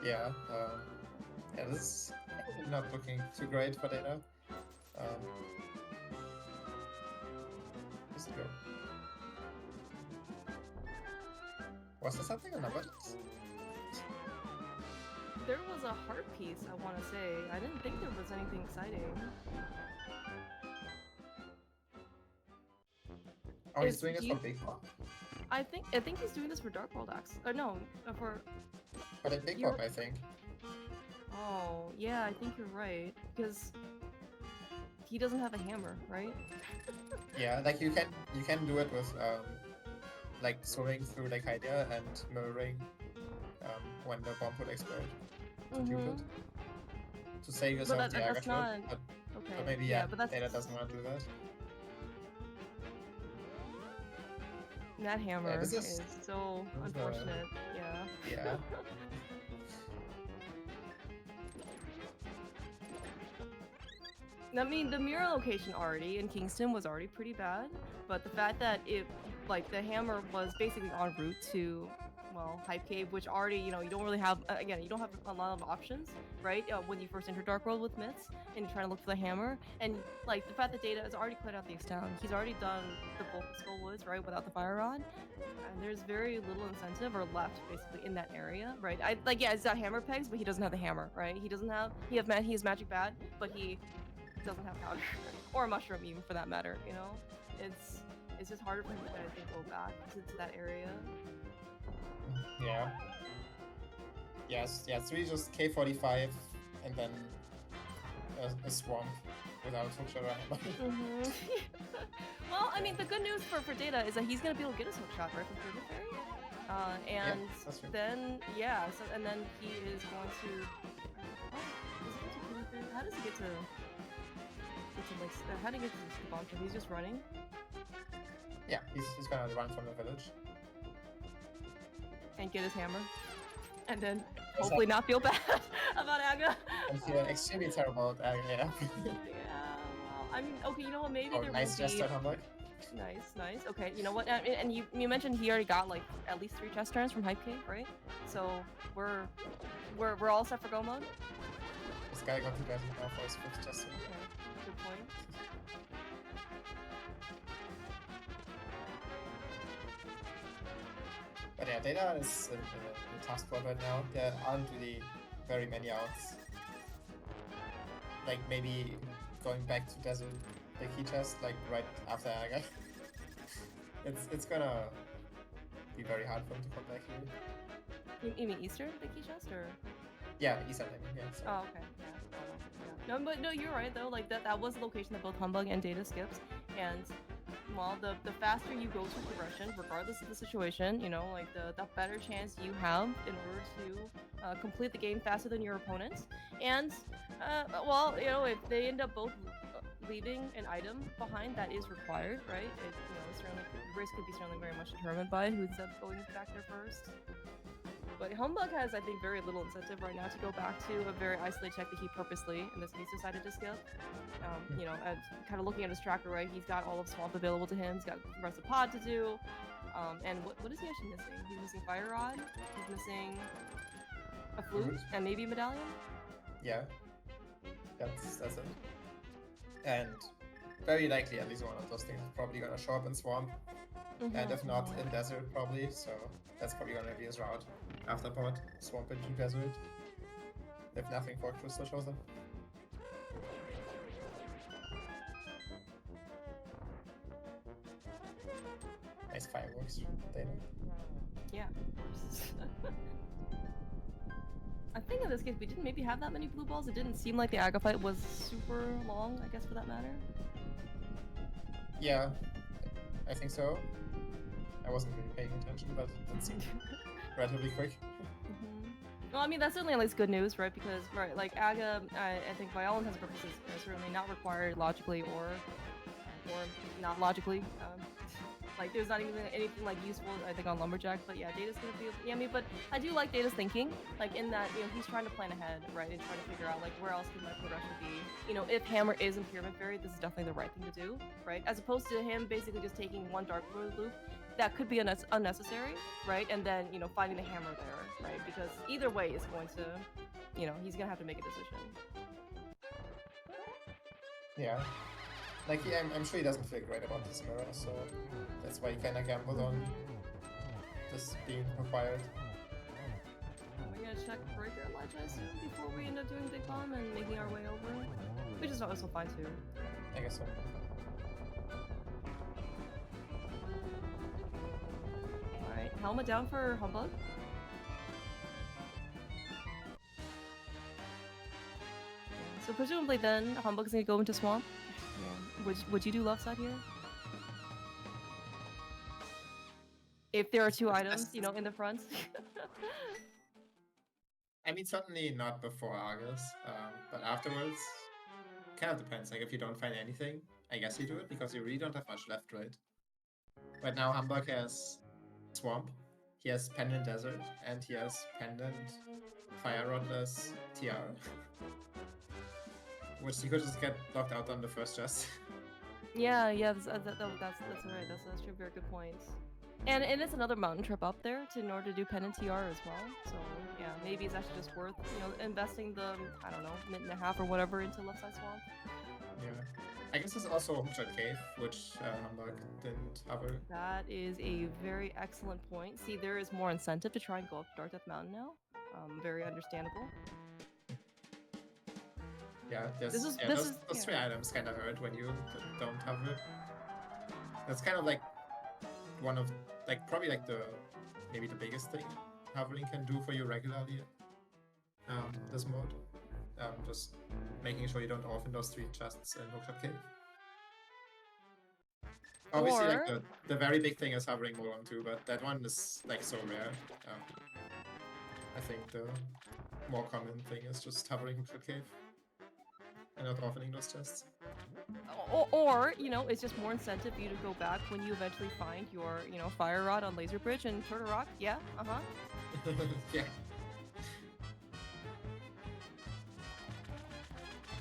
Yeah, yeah, this is not looking too great for data. Just go. Was there something on the buttons? There was a heart piece, I want to say. I didn't think there was anything exciting. Oh, he's doing it for Big Pop? I think he's doing this for Dark World Axe. No, for the Big Pop, I think. Oh, yeah, I think you're right. Because he doesn't have a hammer, right? Yeah, like you can do it with like swimming through like Hydia and mirroring when the bomb would explode to Cupid. To save yourself the Aga shot, but maybe Data doesn't want to do that. That hammer is so unfortunate. Yeah. I mean, the mirror location already in Kingston was already pretty bad, but the fact that the hammer was basically en route to, well, Hype Cave, which already, you don't really have, again, you don't have a lot of options, right? When you first enter Dark World with myths and you're trying to look for the hammer, and like the fact that Data has already cleared out the X-Town, he's already done the bulk of Skull Woods, right, without the Fire Rod, and there's very little incentive or left basically in that area, right? He's got hammer pegs, but he doesn't have the hammer, right? He has Magic Bat, but he doesn't have powder or a mushroom even for that matter, it's just harder for him to, I think, go back to that area. Yeah. Yes, yeah, it's really just K45 and then a swamp without hookshot or hammer. Well, I mean, the good news for Data is that he's gonna be able to get his hookshot right from Pyramid Fairy. And then and then he is going to how does he get to how do you get to the bomb trip? He's just running? Yeah, he's gonna run from the village. And get his hammer. And then hopefully not feel bad about Aga. And feel extremely terrible about Aga, yeah. Well, I mean, okay, you know what, maybe there nice will be... chest turn, Nice. Okay, you know what, and you mentioned he already got, like, at least 3 chest turns from Hype Cave, right? So, we're all set for go mode? This guy got to bed now for his first chest turn. Okay, good point. But yeah, Data is in a tough spot right now. There aren't really very many outs. Like maybe going back to Desert, the key chest, like right after Aga. it's gonna be very hard for him to come back here. You mean Eastern, the key chest, or? Yeah, Eastern, I mean, yeah. So. Oh, okay. Yeah. No, but no, you're right though. Like that was the location that both Humbugh and Data skips, and well, the faster you go through progression, regardless of the situation, like the better chance you have in order to complete the game faster than your opponents. And well, if they end up both leaving an item behind that is required, right? Certainly risk could be certainly very much determined by who ends up going back there first. But Humbugh has, I think, very little incentive right now to go back to a very isolated check that he purposely, in this case, decided to skip. Kind of looking at his tracker, right, he's got all of Swamp available to him, he's got the rest of Pod to do, and what is he actually missing? He's missing Fire Rod, he's missing a Flute, and maybe a Medallion? Yeah, that's it. And very likely, at least one of those things is probably gonna show up in Swamp, and if not, in Desert, probably, so that's probably gonna be his route. After Pod, Swamp into Desert. If nothing for Crystal shows up. Nice fireworks, Data. Yeah, of course. I think in this case we didn't maybe have that many blue balls. It didn't seem like the Aga fight was super long, I guess, for that matter. Yeah, I think so. I wasn't really paying attention, but it seemed relatively quick. Well, I mean, that's certainly at least good news, right? Because, right, like, Aga, I think by all intents and purposes, is certainly not required logically or not logically. Like, there's not even anything, like, useful, I think, on Lumberjack, but yeah, Data's gonna be yummy, but I do like Data's thinking, like, in that, you know, he's trying to plan ahead, right, and trying to figure out, like, where else can my progression be. You know, if Hammer is in Pyramid Fairy, this is definitely the right thing to do, right? As opposed to him basically just taking one Dark Road loop, that could be unnecessary, right? And then, you know, finding the hammer there, right? Because either way is going to, you know, he's gonna have to make a decision. Yeah. Like, I'm sure he doesn't feel great about this mirror, so that's why he kind of gambled on this being required. We're gonna check Breaker Ledge, I assume, before we end up doing Big Bomb and making our way over. Which is also fine, too. I guess so. Alright, helmet down for Humbugh. So presumably then, Humbugh's gonna go into Swamp. Yeah. Would you do left side here? If there are two items, you know, in the front. I mean, certainly not before Argus, but afterwards, kind of depends. Like, if you don't find anything, I guess you do it, because you really don't have much left, right? Right now, Humbugh has Swamp, he has Pendant Desert, and he has Pendant Fire Rodless TR. Which he could just get locked out on the first chest. Yeah, that's right. That's true. Very good points. And it's another mountain trip up there in order to do Pendant TR as well. So yeah, maybe it's actually just worth, you know, investing the, I don't know, minute and a half or whatever into left side Swamp. Yeah. I guess there's also Humbugh Cave, which Humbugh didn't have. That is a very excellent point. See, there is more incentive to try and go up Dark Death Mountain now. Very understandable. Yeah, those three items kind of hurt when you don't have it. That's kind of like one of, like, probably like maybe the biggest thing hovering can do for you regularly. This mode. Just making sure you don't orphan those three chests in Hookshot Cave. Obviously, like the very big thing is hovering Molong too, but that one is like so rare. I think the more common thing is just hovering Hookshot Cave and not orphaning those chests. Or, you know, it's just more incentive for you to go back when you eventually find your, you know, Fire Rod on Laser Bridge and Turtle Rock. Yeah, Yeah.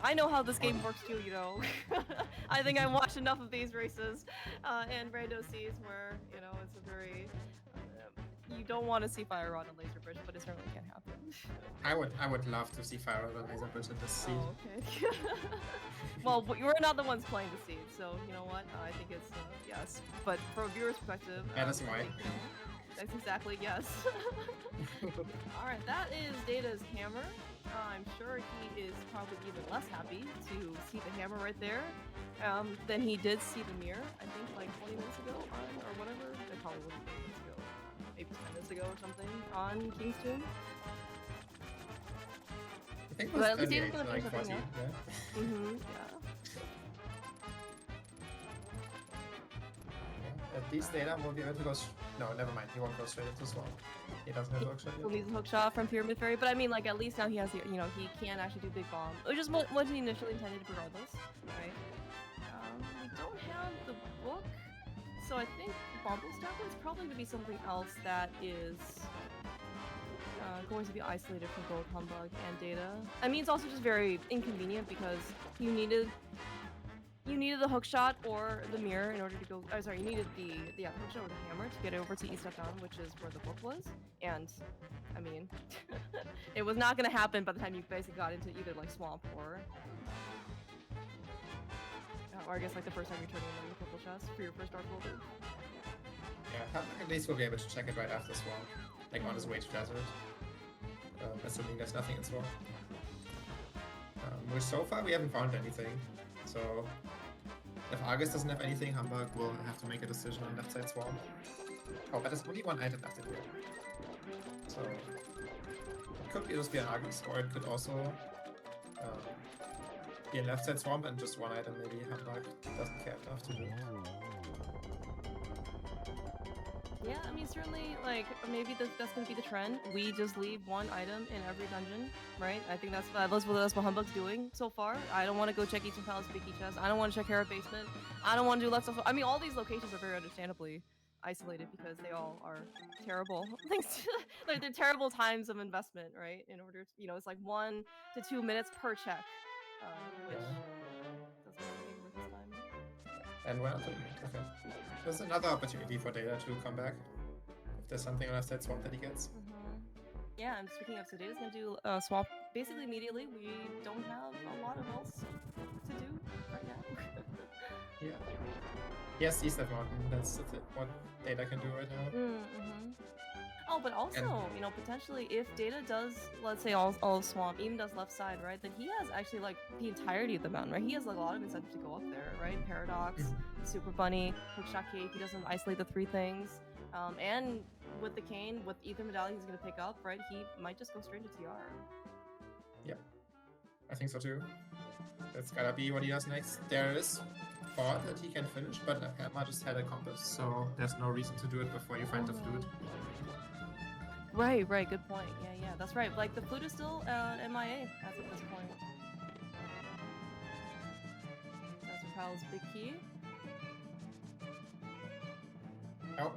I know how this game works too, you know. I think I watched enough of these races and rando seas where, you know, it's a very... you don't want to see Fire Rod on Laser Bridge, but it certainly can happen. I would love to see Fire Rod on Laser Bridge in this seed. Oh, okay. Well, you're not the ones playing the seed, so you know what? I think it's yes. But from a viewer's perspective, that's why. That's exactly yes. All right, that is Data's hammer. I'm sure he is probably even less happy to see the hammer right there than he did see the mirror. I think like 20 minutes ago or whatever. It probably wasn't 20 minutes ago. Maybe 10 minutes ago or something on King's Tomb. I think it was 38 to like 40. Yeah. At least Data will be able to go. No, never mind. He won't go straight into Swamp. He doesn't have a hookshot yet. He needs a hookshot from Pyramid Fairy, but I mean, like, at least now he has, you know, he can actually do Big Bomb, which is what he initially intended regardless, right? We don't have the book, so I think Bomble's Tablet is probably going to be something else that is going to be isolated from both Humbugh and Data. I mean, it's also just very inconvenient because you needed the hookshot or the mirror in order to go. Sorry, you needed the hookshot or the hammer to get over to East Step Down, which is where the book was. And I mean, it was not going to happen by the time you basically got into either like Swamp or I guess like the first time you're turning in the purple chest for your first Dark Folder. Yeah, at least we'll be able to check it right after Swamp, like on his way to Desert. Assuming there's nothing in Swamp. Which so far we haven't found anything. So if Argus doesn't have anything, Humbugh will have to make a decision on left side Swamp. Oh, but there's only one item left in here. So could just be an Argus, or it could also be a left side swamp and just one item maybe Humbugh doesn't care enough to do. Yeah, I mean, certainly, like, maybe that's gonna be the trend. We just leave one item in every dungeon, right? I think that's what Humbugh's doing so far. I don't want to go check Eastern Palace, Big Key Chest. I don't want to check Hera Basement. I don't want to do lots of. I mean, all these locations are very understandably isolated because they all are terrible things. Like, they're terrible times of investment, right? In order to, it's like 1 to 2 minutes per check, which doesn't really worth his time. And well, okay. There's another opportunity for Data to come back. If there's something on left side swamp that he gets. Yeah, and speaking of, so Data's gonna do swap basically immediately. We don't have a lot of else to do right now. Yeah. Yes, East of Mountain. That's what Data can do right now. Oh, but also, potentially if Data does, let's say all swamp, even does left side, right? Then he has actually like the entirety of the mountain, right? He has like a lot of incentive to go up there, right? Paradox, Super Bunny, Hookshot Cake. He doesn't isolate the 3 things, and with the cane, with Ether Medallion he's gonna pick up, right? He might just go straight to TR. Yeah, I think so too. That's gotta be what he does next. There is thought that he can finish, but Emma just had a compass, so there's no reason to do it before you find the flute. Right, good point. Yeah, that's right. Like, the flute is still MIA as of this point. That's Raquel's big key. Oh,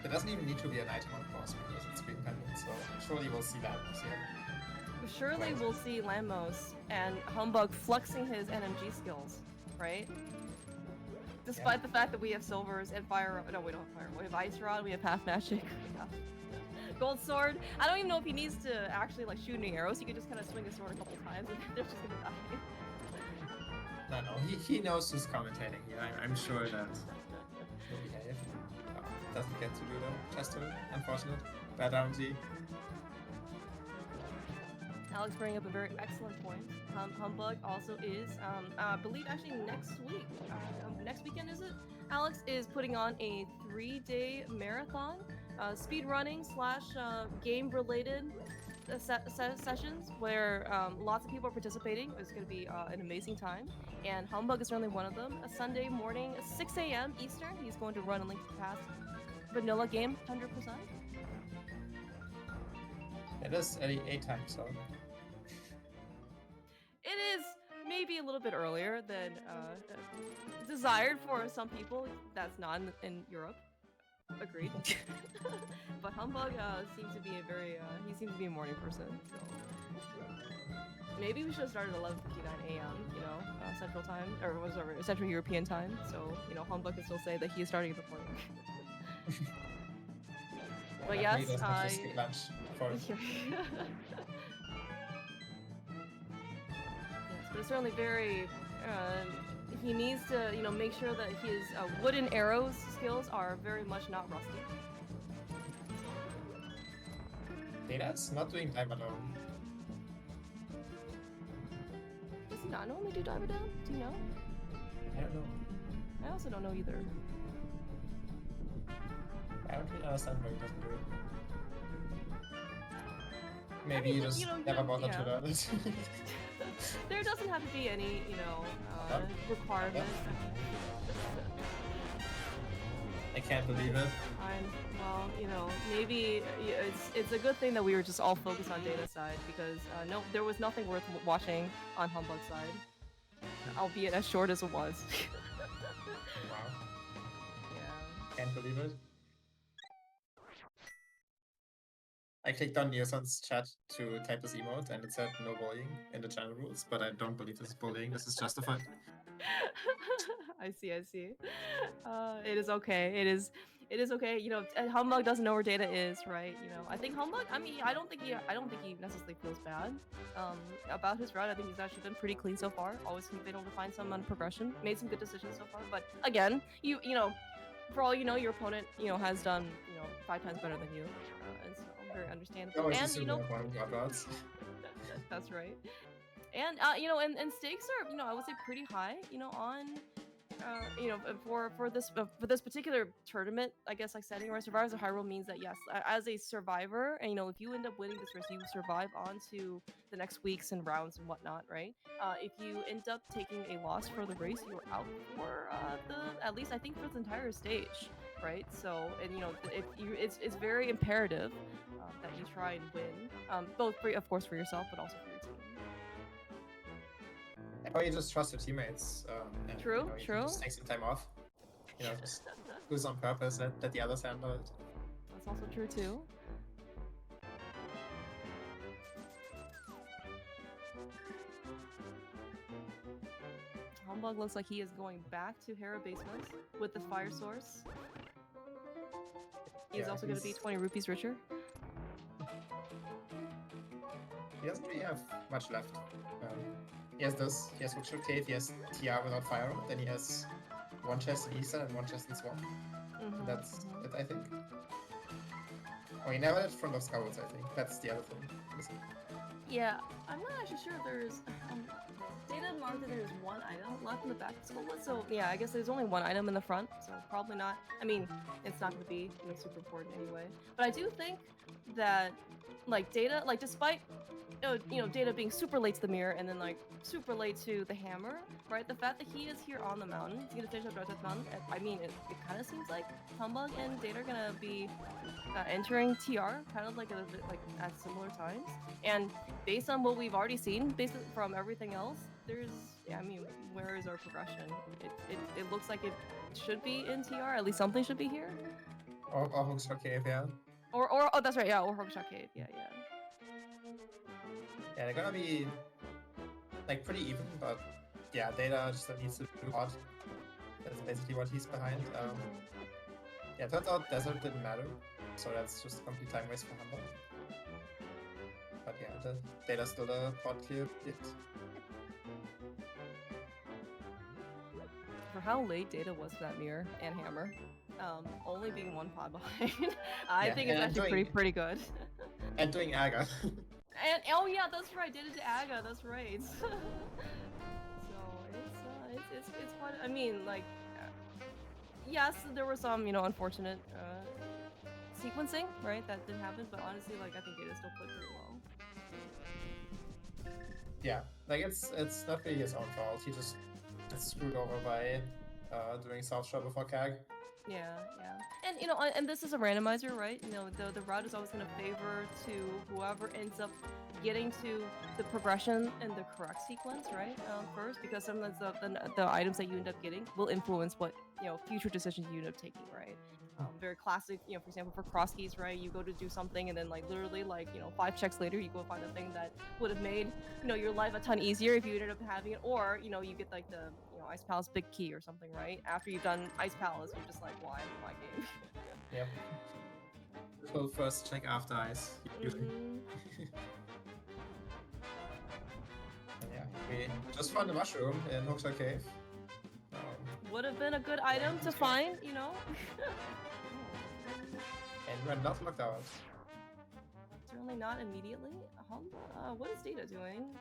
it doesn't even need to be an item on course because it's green pendant, so surely we'll see that this year. Surely we'll see Lamos and Humbugh flexing his NMG skills, right? Despite the fact that we have silvers and fire. No, we don't have fire. We have ice rod. We have half magic. Gold sword. I don't even know if he needs to actually like shoot any arrows. He could just kind of swing his sword a couple times and they're just gonna die. No, he knows who's commentating here. I'm sure that he'll behave. Doesn't get to do that. Just unfortunate. Bad RNG. Alex bringing up a very excellent point. Humbugh also is, I believe actually next week, next weekend is it? Alex is putting on a 3-day marathon, speed running / game related sessions where lots of people are participating. It's going to be an amazing time, and Humbugh is certainly one of them. A Sunday morning, 6 a.m. Eastern, he's going to run a Link to the Past vanilla game, 100%. It is 8 times, so. It is maybe a little bit earlier than desired for some people. That's not in Europe. Agreed. But Humbugh seems to be he seems to be a morning person. So maybe we should have started at 11:59 a.m. Central Time, or Central European Time. So Humbugh can still say that he is starting in the morning. But yes, but it's certainly very. He needs to, make sure that his wooden arrows skills are very much not rusty. Data's not doing dive alone. Does he not normally do dive down? Do you know? I don't know. I also don't know either. I don't really understand why he doesn't do it. Maybe he just never bothered to learn it. There doesn't have to be any, requirement. I can't believe it. Well, maybe it's a good thing that we were just all focused on Data's side because no, there was nothing worth watching on Humbugh's side, albeit as short as it was. Wow. Yeah. Can't believe it. I clicked on Neoson's chat to type this emote and it said no bullying in the channel rules, but I don't believe this is bullying. This is justified. I see. It is okay. It is okay. Humbugh doesn't know where Data is, right? I think Humbugh. I mean, I don't think he necessarily feels bad about his route. I think he's actually been pretty clean so far. Always been able to find some progression. Made some good decisions so far. But again, for all you know, your opponent has done 5 times better than you, and so very understandable. And that's right. And and stakes are I would say pretty high on you know, for this particular tournament, I guess like setting right, Survivors of Hyrule means that yes, as a survivor, and you know, if you end up winning this race, you survive on to the next weeks and rounds and whatnot, right? If you end up taking a loss for the race, you're out for at least I think for the entire stage, right? So, and you know, if you, it's very imperative that you try and win, both for, of course, for yourself, but also for your team. Or you just trust your teammates. And, true, you know, you true. can just take some time off. You know, just lose on purpose, let the others handle it. That's also true too. Humbugh looks like he is going back to Hera Basement with the fire source. He's also going to be 20 rupees richer. He doesn't really have much left. He has this, he has Hookshot Cave, he has TR without fire, then he has one chest in Eastern and one chest in Swamp. That's it, I think. Oh, he never had Front of Scouts, I think. That's the other thing. Yeah, I'm not actually sure if there's... Data marked that there's one item left in the back of the school list, so yeah, I guess there's only one item in the front, so probably not... I mean, it's not going to be, you know, super important anyway. But I do think that, like, Data, like, despite... you know, Data being super late to the mirror and then like super late to the hammer, right? The fact that he is here on the mountain, he's gonna finish up Dark Mountain. I mean, it kind of seems like Humbugh and Data are gonna be entering TR kind of like at similar times. And based on what we've already seen, based from everything else, there's, I mean, where is our progression? It looks like it should be in TR. At least something should be here. Or Hookshot Cave, yeah. Or oh, that's right, yeah. Or Hookshot Cave, yeah. Yeah, they're gonna be like pretty even, but yeah, Data just needs to do hard. That's basically what he's behind. Yeah, turns out Desert didn't matter, so that's just a complete time waste for Humbugh. But yeah, the Data's still a pot clear bit. For how late Data was to that mirror and hammer, only being one pod behind, I think it's actually pretty good. And doing Aga. And oh yeah, that's right. Did it to Aga. That's right. So it's quite. I mean, like, yes, there was some, you know, unfortunate sequencing, right? That didn't happen. But honestly, like, I think Data still played pretty well. Yeah, like it's not really his own fault. He just gets screwed over by doing South Shore before CAG. Yeah. And you know, and this is a randomizer, right? You know, the route is always going to favor to whoever ends up getting to the progression in the correct sequence, right? First, because sometimes the items that you end up getting will influence what, you know, future decisions you end up taking, right? Very classic, you know, for example, for cross keys, right? You go to do something and then like literally like, you know, 5 checks later, you go find the thing that would have made, you know, your life a ton easier if you ended up having it, or, you know, you get like the, you know, Ice Palace big key or something, right? After you've done Ice Palace, you're just like, why game? Yep. So first check after Ice. Yeah, we just found a mushroom in Hookshot Cave. Would have been a good item to find, you know? And we're not locked out. Certainly not immediately. What is Data doing?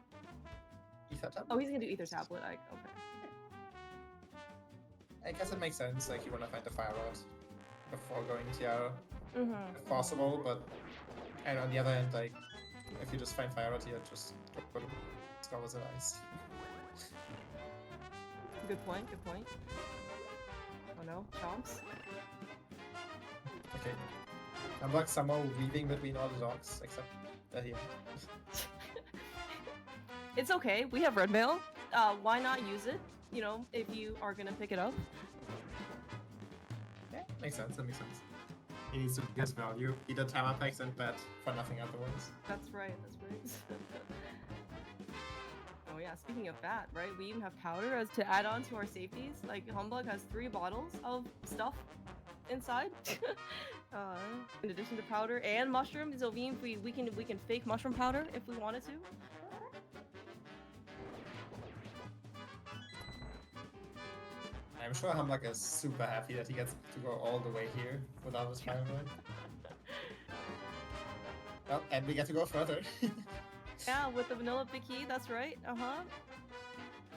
Ether tablet? Oh, he's gonna do Ether tablet. Okay. I guess it makes sense, like you wanna find the fire rod before going TR if possible, but and on the other hand, like if you just find fire rod here, just go to Discovers of Ice. Good point. Oh no, chomps. Okay. I'm like somehow weaving between all the dogs, except that here. It's okay, we have red mail. Why not use it, you know, if you are gonna pick it up? Yeah, makes sense, that makes sense. He needs to get value, either timer packs and bet for nothing otherwise. That's right. Oh yeah, speaking of that, right, we even have powder as to add on to our safeties. Like, Humbugh has 3 bottles of stuff inside. In addition to powder and mushroom, so we can fake mushroom powder if we wanted to. I'm sure Humbugh is super happy that he gets to go all the way here without his fire rod. Well, and we get to go further. Yeah, with the vanilla big key, that's right.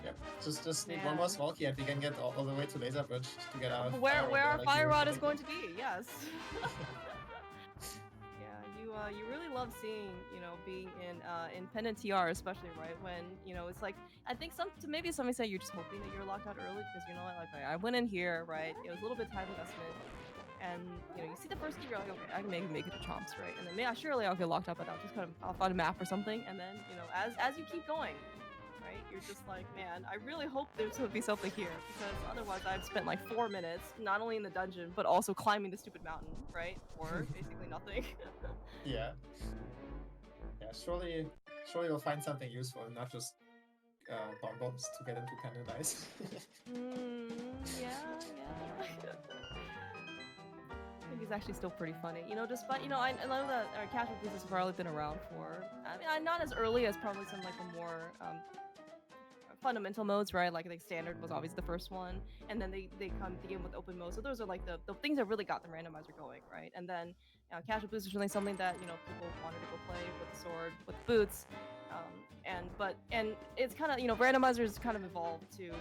Yep, just need one more small key and we can get all the way to Laser Bridge to get out. Where our Fire Rod is going to be, yes. Yeah, you really love seeing, you know, being in Pendant TR, especially, right? When, you know, it's like, I think maybe somebody said you're just hoping that you're locked out early because, you know what, like I went in here, right? It was a little bit time investment. And, you know, you see the first key, you're like, okay, I can make it to Chomps, right? And then, surely I'll get locked up, but I'll find a map or something. And then, you know, as you keep going, right, you're just like, man, I really hope there's gonna be something here, because otherwise I've spent like 4 minutes, not only in the dungeon, but also climbing the stupid mountain, right? For basically nothing. Yeah. Yeah, surely we'll find something useful, and not just bombs to get into Pendant Ice. Yeah. I think it's actually still pretty funny. You know, despite, you know, I know that our casual pieces have probably been around for, I mean, not as early as probably some like the more fundamental modes, right? Like, I think standard was obviously the first one, and then they begin with open mode. So those are like the things that really got the randomizer going, right? And then casual boots is really something that, you know, people wanted to go play with the sword, with boots, and it's kind of, you know, randomizers kind of evolved to.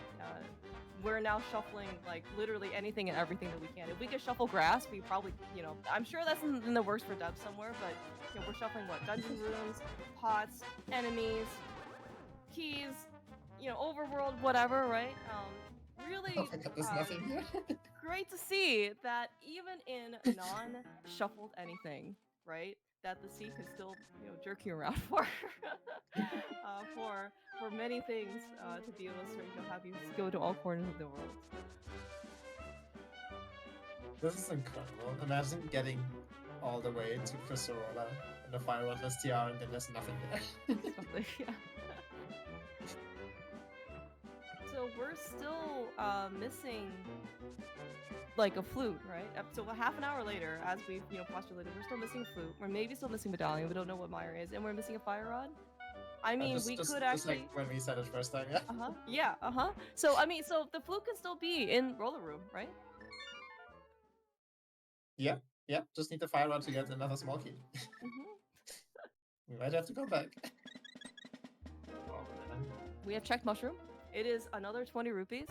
We're now shuffling like literally anything and everything that we can. If we could shuffle grass, we probably, you know, I'm sure that's in the works for devs somewhere, but you know, we're shuffling what, dungeon rooms, pots, enemies, keys, you know, overworld, whatever, right? Really There's nothing here. Great to see that even in non-shuffled anything, right, that the sea can still, you know, jerk you around for for many things to be able to, you know, have you go to all corners of the world. This is incredible. Imagine getting all the way to Crisorola in the Fire Rodless TR and then there's nothing there. Something, yeah. So we're still missing like a flute, right? So half an hour later, as we've, you know, postulated, we're still missing a flute. We're maybe still missing medallion. We don't know what Meyer is, and we're missing a fire rod. I mean, we could actually. Just like when we said it first time, yeah. Yeah. So I mean, so the flute can still be in roller room, right? Yeah. Just need the fire rod to get another small key. We might have to go back. Oh, man. We have checked mushroom. It is another 20 rupees.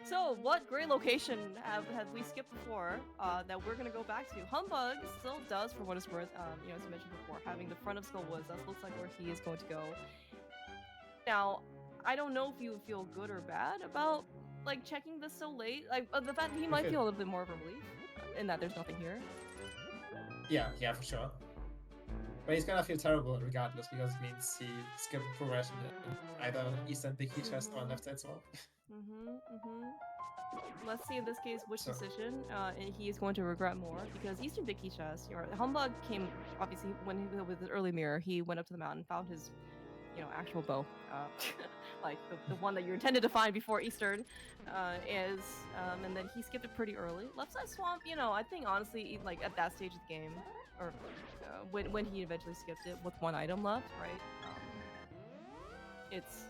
So, what great location have we skipped before that we're gonna go back to? Humbugh still does, for what it's worth, you know, as I mentioned before, having the front of Skull Woods. That looks like where he is going to go. Now, I don't know if you feel good or bad about like checking this so late. Like the fact that he might feel a little bit more of a relief in that there's nothing here. Yeah, for sure. But he's gonna feel terrible regardless, because it means he skipped progression in either Eastern Big Key Chest or left side swap. Let's see in this case which decision he is going to regret more, because Eastern Big Key Chest, you know, Humbugh came, obviously, when he with his early mirror, he went up to the mountain, found his, you know, actual bow, like the one that you're intended to find before Eastern, and then he skipped it pretty early. Left side swamp, you know, I think honestly, like at that stage of the game, or when he eventually skipped it with one item left, right? It's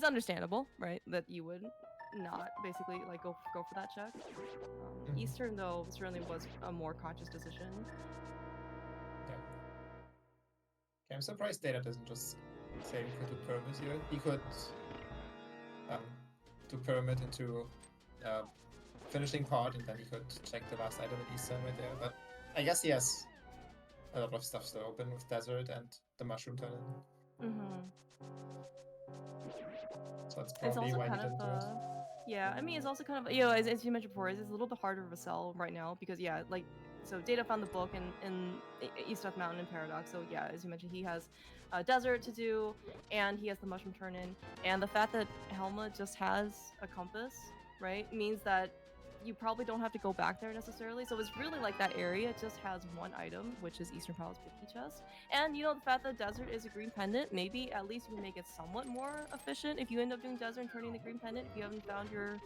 understandable, right, that you would not basically like go for that check. Eastern, though, certainly was a more conscious decision. Okay, I'm surprised Data doesn't just say we could do pyramid here. He could do pyramid into finishing part, and then he could check the last item in Eastern right there. But I guess he has a lot of stuff still open with Desert and the Mushroom Turn-in. So that's probably why he didn't do it. Yeah, I mean, it's also kind of, you know, as you mentioned before, it's a little bit harder of a sell right now, because, yeah, like, so Data found the book in East Death Mountain and Paradox, so yeah, as you mentioned, he has Desert to do, and he has the Mushroom Turn-in, and the fact that Helma just has a compass, right, means that you probably don't have to go back there necessarily. So it's really like that area just has one item, which is Eastern Palace Big Key Chest. And you know, the fact that Desert is a green pendant, maybe at least you can make it somewhat more efficient if you end up doing Desert and turning the green pendant, if you haven't found your,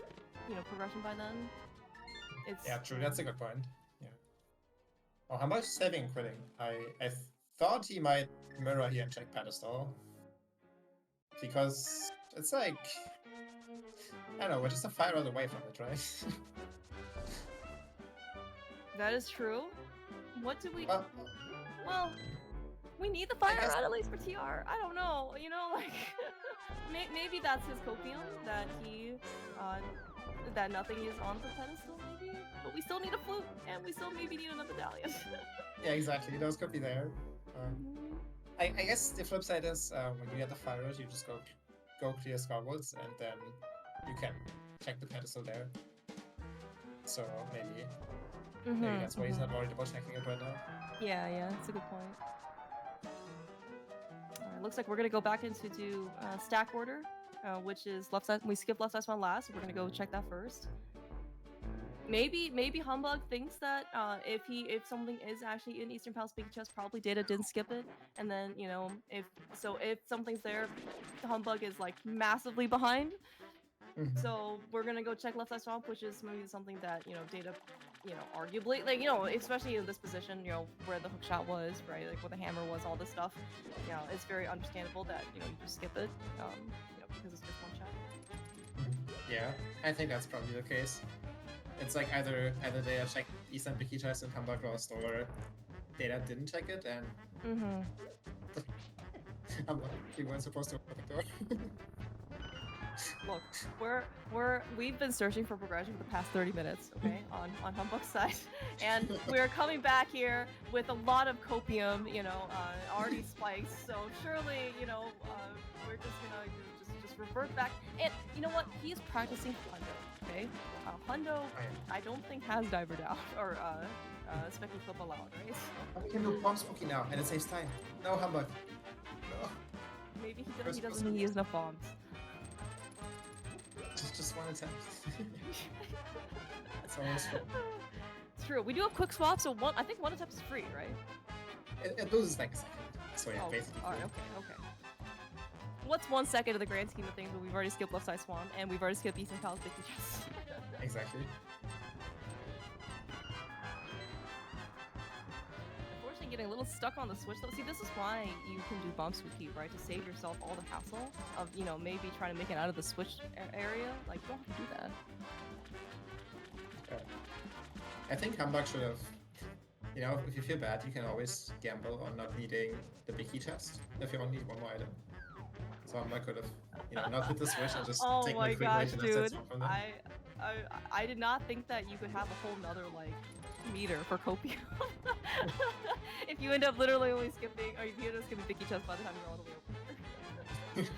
you know, progression by then. Yeah, true, that's a good point. Yeah. Oh, how much saving quitting? I thought he might mirror here and check pedestal, because it's like, I don't know, we're just a fire rod away from it, right? That is true. What do we... Well, We need the fire rod at least for TR. I don't know, you know, like maybe that's his copium that he that nothing is on the pedestal, maybe. But we still need a flute, and we still maybe need another medallion. Yeah, exactly. Those could be there. I guess the flip side is when you get the fire rod, you just go clear Skywolds, and then you can check the pedestal there. So maybe that's why he's not worried about checking it right now. Yeah, that's a good point. Alright, looks like we're gonna go back into do stack order, which is left side. We skipped left side spawn last, so we're gonna go check that first. Maybe Humbugh thinks that if something is actually in Eastern Palace Big Chest, probably Data didn't skip it, and then you know if something's there, Humbugh is like massively behind. So we're gonna go check left side swamp, which is maybe something that Data, arguably, like especially in this position, where the hook shot was, right, like where the hammer was, all this stuff, it's very understandable that you just skip it, because it's just one shot. Yeah, I think that's probably the case. It's like either Data checked Eastern Big Chest and Humbugh lost, or Data didn't check it and you weren't supposed to open the door. Look, we've been searching for progression for the past 30 minutes, okay, on Humbugh's side, and we're coming back here with a lot of copium, already spiked. So surely, we're just gonna just revert back. And you know what? He is practicing Hundo, okay? Hundo, I don't think has Diver Down or Specky Flip allowed, right? We can do bomb spooky now, and it saves time. No, Humbugh. No. Maybe he doesn't use enough bombs. Just one attempt. That's almost true. It's true. We do have quick swap, so I think one attempt is free, right? It loses like a second. So yeah, basically. Alright, okay. What's 1 second of the grand scheme of things? But we've already skipped left side swan, and we've already skipped Eastern Palace Big Chest. Exactly. Unfortunately, getting a little stuck on the switch though. See, this is why you can do bomb sweep, right? To save yourself all the hassle of maybe trying to make it out of the switch area. Like, you don't have to do that. I think Humbugh should have. If you feel bad, you can always gamble on not needing the Big chest if you only need one more item. So Humbugh could have, not hit the switch and just take my quick way to the set swap from there. I did not think that you could have a whole nother like meter for copium. If you end up literally only skipping, or if you end up skipping Big chest by the time you're all the way over.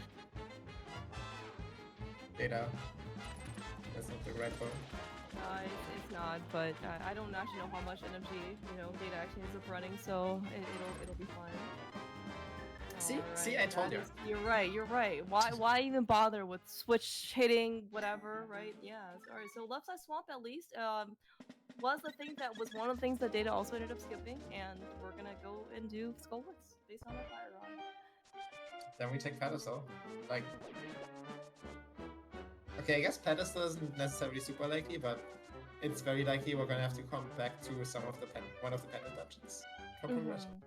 Data. That's not the right one. It's not, but I don't actually know how much NMG, Data actually ends up running, so it'll be fine. See, I told you. You're right. Why even bother with switch hitting, whatever, right? Yeah. Alright, so left side swamp at least was the thing that was one of the things that Data also ended up skipping, and we're gonna go and do Skullwoods based on that fire rod. Then we take pedestal. Like, okay, I guess pedestal isn't necessarily super likely, but it's very likely we're gonna have to come back to one of the pendant dungeons for progression.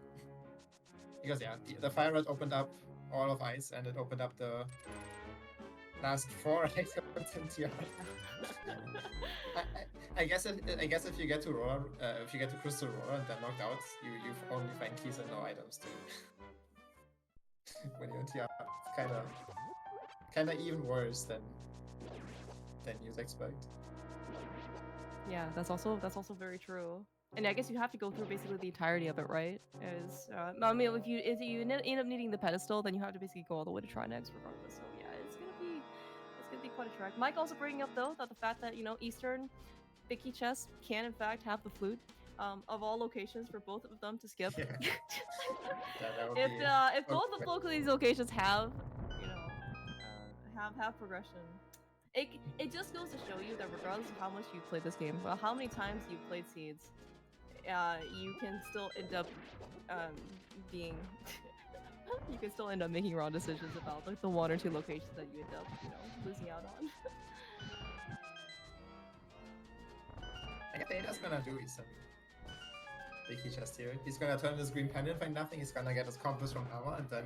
Because yeah, the fire rod opened up all of ice, and it opened up the last 4 items in TR. I guess if you get to roller, if you get to crystal roller and then knocked out, you only find keys and no items to when you're in TR. It's kinda even worse than you'd expect. Yeah, that's also very true. And I guess you have to go through basically the entirety of it, right? I mean, if you end up needing the pedestal, then you have to basically go all the way to Trinex regardless. So yeah, it's gonna be quite a trek. Mike also bringing up though that the fact that Eastern Big Chest can in fact have the flute of all locations for both of them to skip. Yeah. If both of these locations have have progression. It just goes to show you that regardless of how much you've played this game, well, how many times you've played Seeds, you can still end up being you can still end up making wrong decisions about like the 1 or 2 locations that you end up losing out on. I guess Data's gonna do some Big chest here. He's gonna turn his green pendant, find nothing. He's gonna get his compass from Armor, and then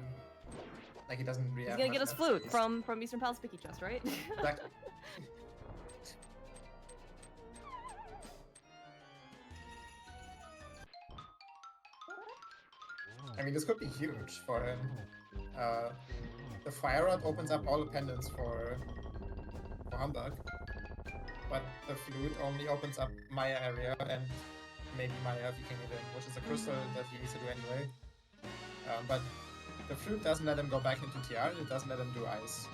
like he doesn't really. He's gonna get his flute from Eastern Palace Big chest, right? Exactly. I mean, this could be huge for him. The Fire Rod opens up all the pendants for Humbugh, but the Flute only opens up Maya area and maybe Maya if you can get in, which is a crystal that he needs to do anyway. But the Flute doesn't let him go back into TR, it doesn't let him do Ice.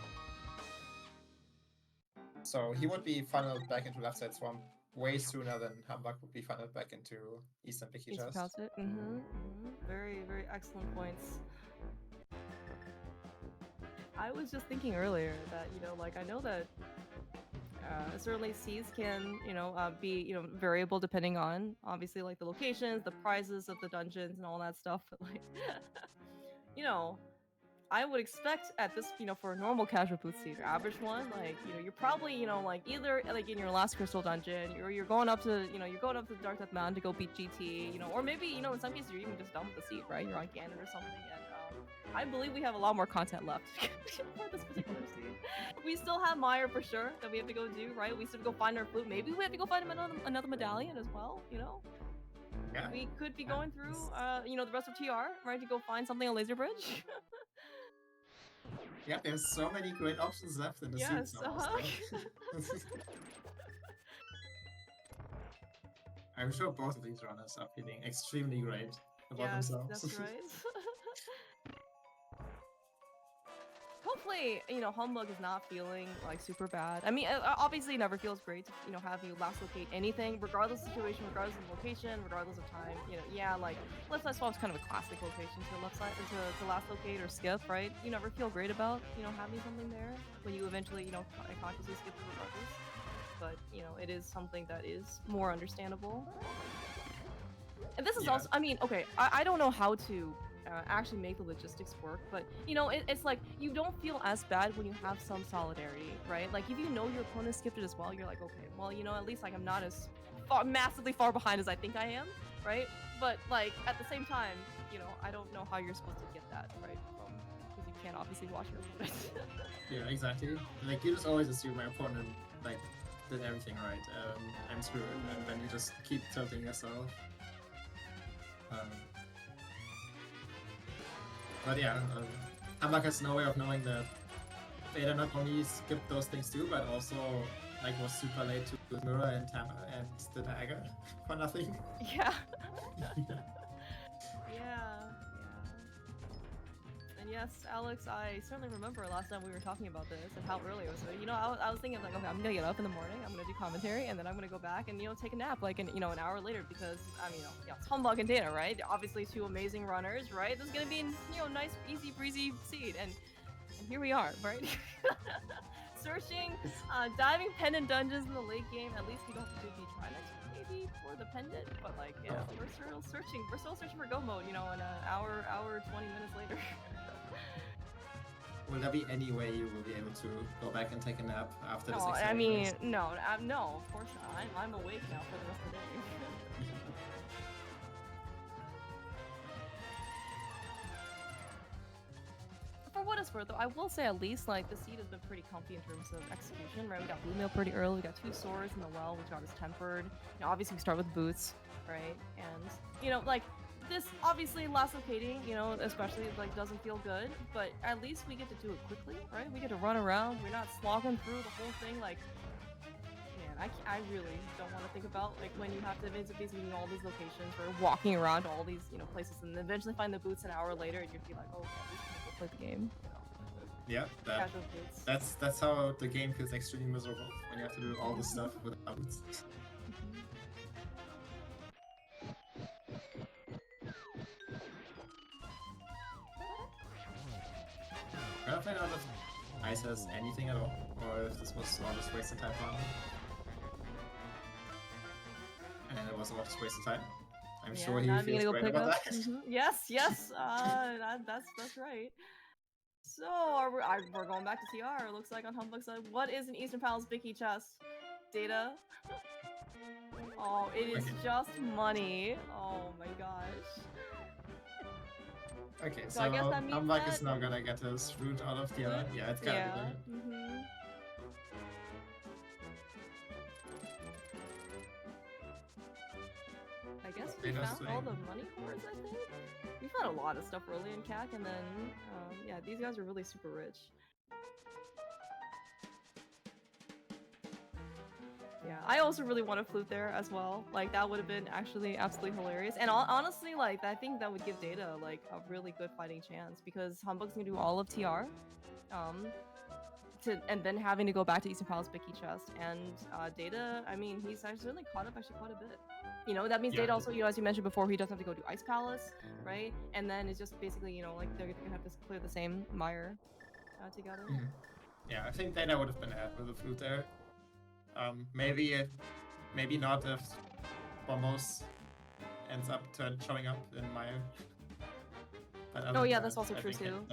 So he would be funneled back into left side swamp way sooner than Humbugh would be funneled back into Eastern Picky Chest. Very, very excellent points. I was just thinking earlier that, you know, like I know that certainly seeds can, you know, be, you know, variable depending on obviously like the locations, the prizes of the dungeons and all that stuff. But like, you know, I would expect at this, you know, for a normal casual booth seed, average one, like, you know, you're probably, you know, like either like in your last crystal dungeon, or you're going up to, you know, you're going up to the Dark Death Mountain to go beat GT, you know, or maybe, you know, in some cases you're even just done with the seed, right? You're on Ganon or something, and I believe we have a lot more content left for this particular seed. We still have Meyer for sure that we have to go do, right? We still have to go find our flute. Maybe we have to go find another medallion as well, you know? Yeah. We could be going through, you know, the rest of TR, right, to go find something on Laser Bridge. Yeah, there's so many great options left in the seeds now. I'm sure both of these runners are feeling extremely great about themselves. That's right. Hopefully, you know, Humbugh is not feeling like super bad. I mean, obviously, it never feels great to, you know, have you last locate anything, regardless of situation, regardless of location, regardless of time. You know, yeah, like left side swamp's kind of a classic location to left side to last locate or skip, right? You never feel great about, you know, having something there when you eventually, you know, consciously skip it regardless. But you know, it is something that is more understandable. And this is also, I mean, okay, I don't know how to actually make the logistics work, but you know, it's like you don't feel as bad when you have some solidarity, right? Like if you know your opponent skipped it as well, you're like, okay, well, you know, at least like I'm not as massively far behind as I think I am, right? But like at the same time, you know, I don't know how you're supposed to get that, right? Because you can't obviously watch your opponent. Yeah, exactly. Like you just always assume my opponent like did everything right. I'm screwed, and then you just keep tilting yourself. But yeah, Humbugh has no way of knowing that Vader not only skipped those things too, but also like was super late to Mirror and Tama and the dagger for nothing. Yeah. And yes, Alex, I certainly remember last time we were talking about this and how early it was. You know, I was thinking like, okay, I'm gonna get up in the morning, I'm gonna do commentary, and then I'm gonna go back and, you know, take a nap like an hour later, because I mean, you know, it's Humbugh and Dana, right? They're obviously two amazing runners, right? This is gonna be, you know, nice, easy breezy seed, and here we are, right? Searching, diving pendant dungeons in the late game. At least we don't have to do the Trinex maybe for the pendant, but like, yeah, we're still searching for go mode, you know, in an hour 20 minutes later. Will there be any way you will be able to go back and take a nap after this? I mean, no, of course not. I'm awake now for the rest of the day. For what it's worth, though, I will say at least like the seed has been pretty comfy in terms of execution, right? We got Blue Mail pretty early. We got 2 swords in the well, which got us tempered. You know, obviously we start with boots, right? And you know, like this obviously last locating, you know, especially like doesn't feel good, but at least we get to do it quickly, right? We get to run around. We're not slogging through the whole thing. Like, man, I really don't want to think about like when you have to visit all these locations or walking around all these, you know, places, and then eventually find the boots an hour later, and you'd be like, oh, okay, just gonna go play the game. You know? Yeah, that's how the game feels extremely miserable when you have to do all this stuff without boots. I'm gonna find out if Ice has anything at all, or if this was all just wasted time for him. And it was all just wasted time. I'm sure he feels great about that. Yes, that's right. So we're going back to TR. It looks like on Humbugh's side. What is an Eastern Palace Bicky chest? Data. Oh, it is just money. Oh my gosh. Okay, so I guess that means Humbugh is now gonna get his route out of TR. Yeah, it's gotta be good. I guess we found all the money cores, I think. We found a lot of stuff early in CAC, and then, yeah, these guys are really super rich. Yeah, I also really want a flute there as well. Like, that would have been actually absolutely hilarious. And honestly, like, I think that would give Data, like, a really good fighting chance, because Humbugh's gonna do all of TR. And then having to go back to Eastern Palace Bicky Chest, and Data, I mean, he's certainly caught up actually quite a bit. You know, that means Data also, you know, as you mentioned before, he doesn't have to go to Ice Palace, right? And then it's just basically, you know, like, they're gonna have to clear the same mire together. Yeah, I think Data would have been ahead with the flute there. Maybe not if Bombos ends up showing up in mire. Oh yeah, that's also true too.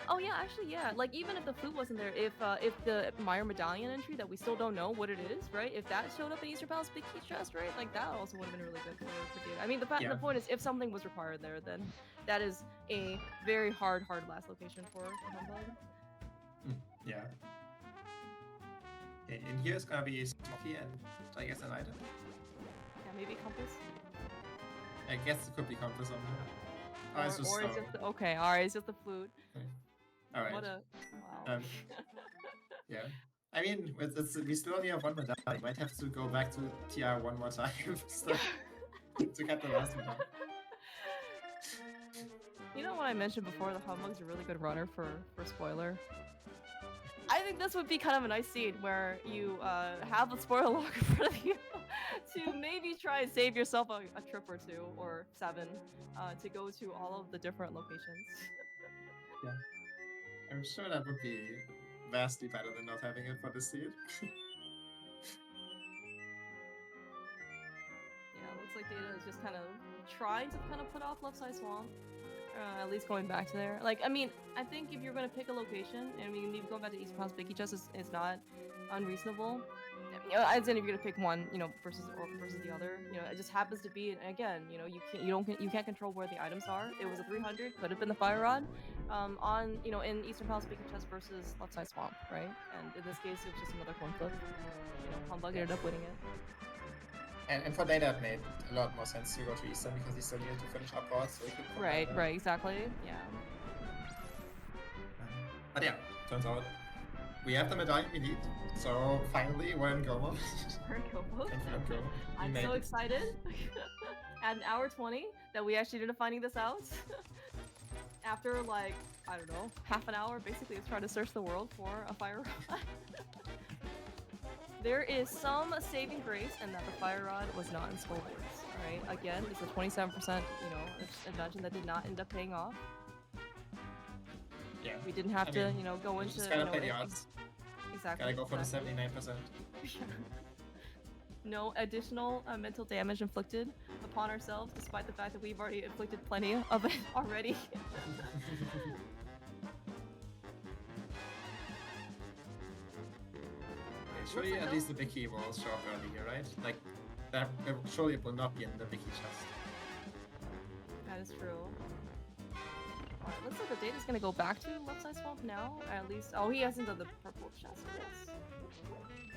Oh yeah, actually yeah. Like, even if the flute wasn't there, if the Mire Medallion entry that we still don't know what it is, right? If that showed up in Eastern Palace Big Key Chest, right? Like, that also would have been really good for Data. I mean, the point is, if something was required there, then that is a very hard last location for Humbugh. Yeah. In here it's gonna be Smoky and I guess an item. Yeah, maybe Compass. I guess it could be Compass on there. Or it's just okay, alright, it's just the flute. Okay. Alright. What a wow. Yeah. I mean, we still only have one medallion. We might have to go back to TR one more time to get the last medallion. You know what I mentioned before, the Humbugh's a really good runner for spoiler. I think this would be kind of a nice scene where you have a spoiler lock in front of you to maybe try and save yourself a trip or 2 or 7 to go to all of the different locations. Yeah. I'm sure that would be vastly better than not having it for the seed. Yeah, looks like Data is just kind of trying to put off Left Side Swamp. At least going back to there. Like, I mean, I think if you're gonna pick a location, and I mean, going back to East Palace Bicky Chest is not unreasonable. You know, I'd say if you're gonna pick one, you know, versus the other, you know, it just happens to be. And again, you know, you can't control where the items are. It was a 300, could have been the Fire Rod, on, you know, in Eastern Palace Bicky Chest versus Left Side Swamp, right? And in this case, it was just another coin flip. You know, Humbugh ended up winning it. And for Data, it made a lot more sense to go to Eastern because he still needed to finish upwards. So he could right, exactly, yeah. But yeah, turns out we have the medallion we need. So finally, we're in Gomo. We're in Gomo. I'm so excited. At an hour 20 that we actually ended up finding this out. After, like, I don't know, half an hour basically of trying to search the world for a Fire Rod. There is some saving grace in that the Fire Rod was not in Skullboards, right? Again, it's a 27%, you know, invention that did not end up paying off. Yeah. We didn't have to, you know, go into, just gotta play the odds. Exactly. Gotta go for the 79%. No additional mental damage inflicted upon ourselves, despite the fact that we've already inflicted plenty of it already. Surely at least the big key will show up early here, right? Like, that surely it will not be in the big key chest. That is true. Alright, looks like the Data's gonna go back to Left Side Swamp now, at least. Oh, he hasn't done the purple chest, yes.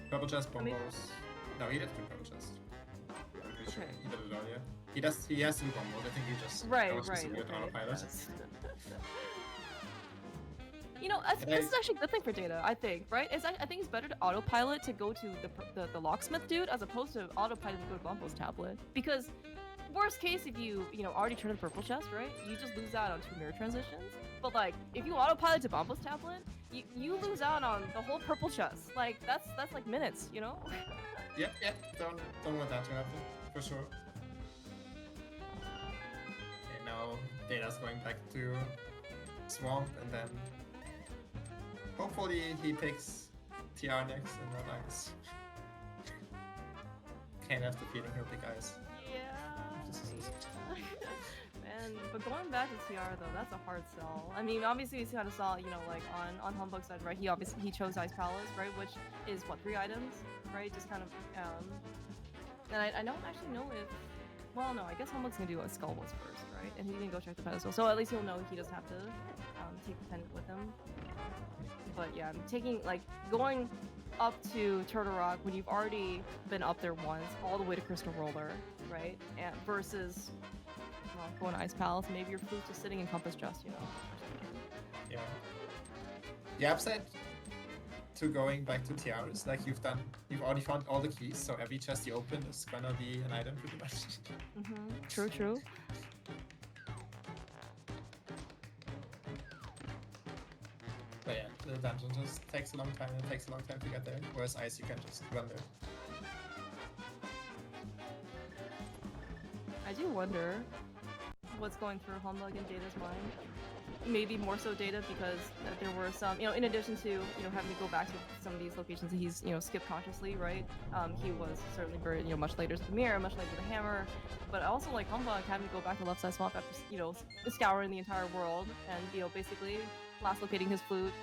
Purple chest, bombos. No, he didn't do purple chest. I'm pretty sure he did it earlier. He has to do bombos, I think he just... Right. Autopilot. Yes. You know, this is actually a good thing for Data, I think, right? I think it's better to autopilot to go to the locksmith dude as opposed to autopilot to go to Bumpo's tablet. Because worst case, if you know, already turn the purple chest, right? You just lose out on 2 mirror transitions. But like, if you autopilot to Bumpo's tablet, you lose out on the whole purple chest. Like, that's like minutes, you know? Yep. Don't want that to happen, for sure. Okay, now Data's going back to Swamp, and then hopefully he picks TR next and not Ice. Can't have the feeling he'll pick Ice. Yeah. Man, but going back to TR though, that's a hard sell. I mean, obviously we kind of saw, you know, like on Humbugh's side, right? He chose Ice Palace, right? Which is what, 3 items, right? Just kind of and I don't actually know if, well, no, I guess Humbugh's gonna do a Skull Wars first, right? And he didn't go check the pedestal, so at least he'll know he doesn't have to take the pendant with him. But yeah, I'm taking, like, going up to Turtle Rock when you've already been up there once, all the way to Crystal Roller, right? And versus going to Ice Palace, maybe your food's just sitting in Compass Chest, you know. Yeah. The upside to going back to tiaras, like you've already found all the keys, so every chest you open is gonna be an item pretty much. True, true. But yeah, the dungeon just takes a long time, and it takes a long time to get there, whereas Ice you can just run there. I do wonder what's going through Humbugh and Data's mind. Maybe more so Data, because there were some, you know, in addition to, you know, having to go back to some of these locations that he's, you know, skipped consciously, right? He was certainly very, you know, much later to the mirror, much later to the hammer, but also like Humbugh having to go back to left side swap after, you know, scouring the entire world and, you know, basically last locating his flute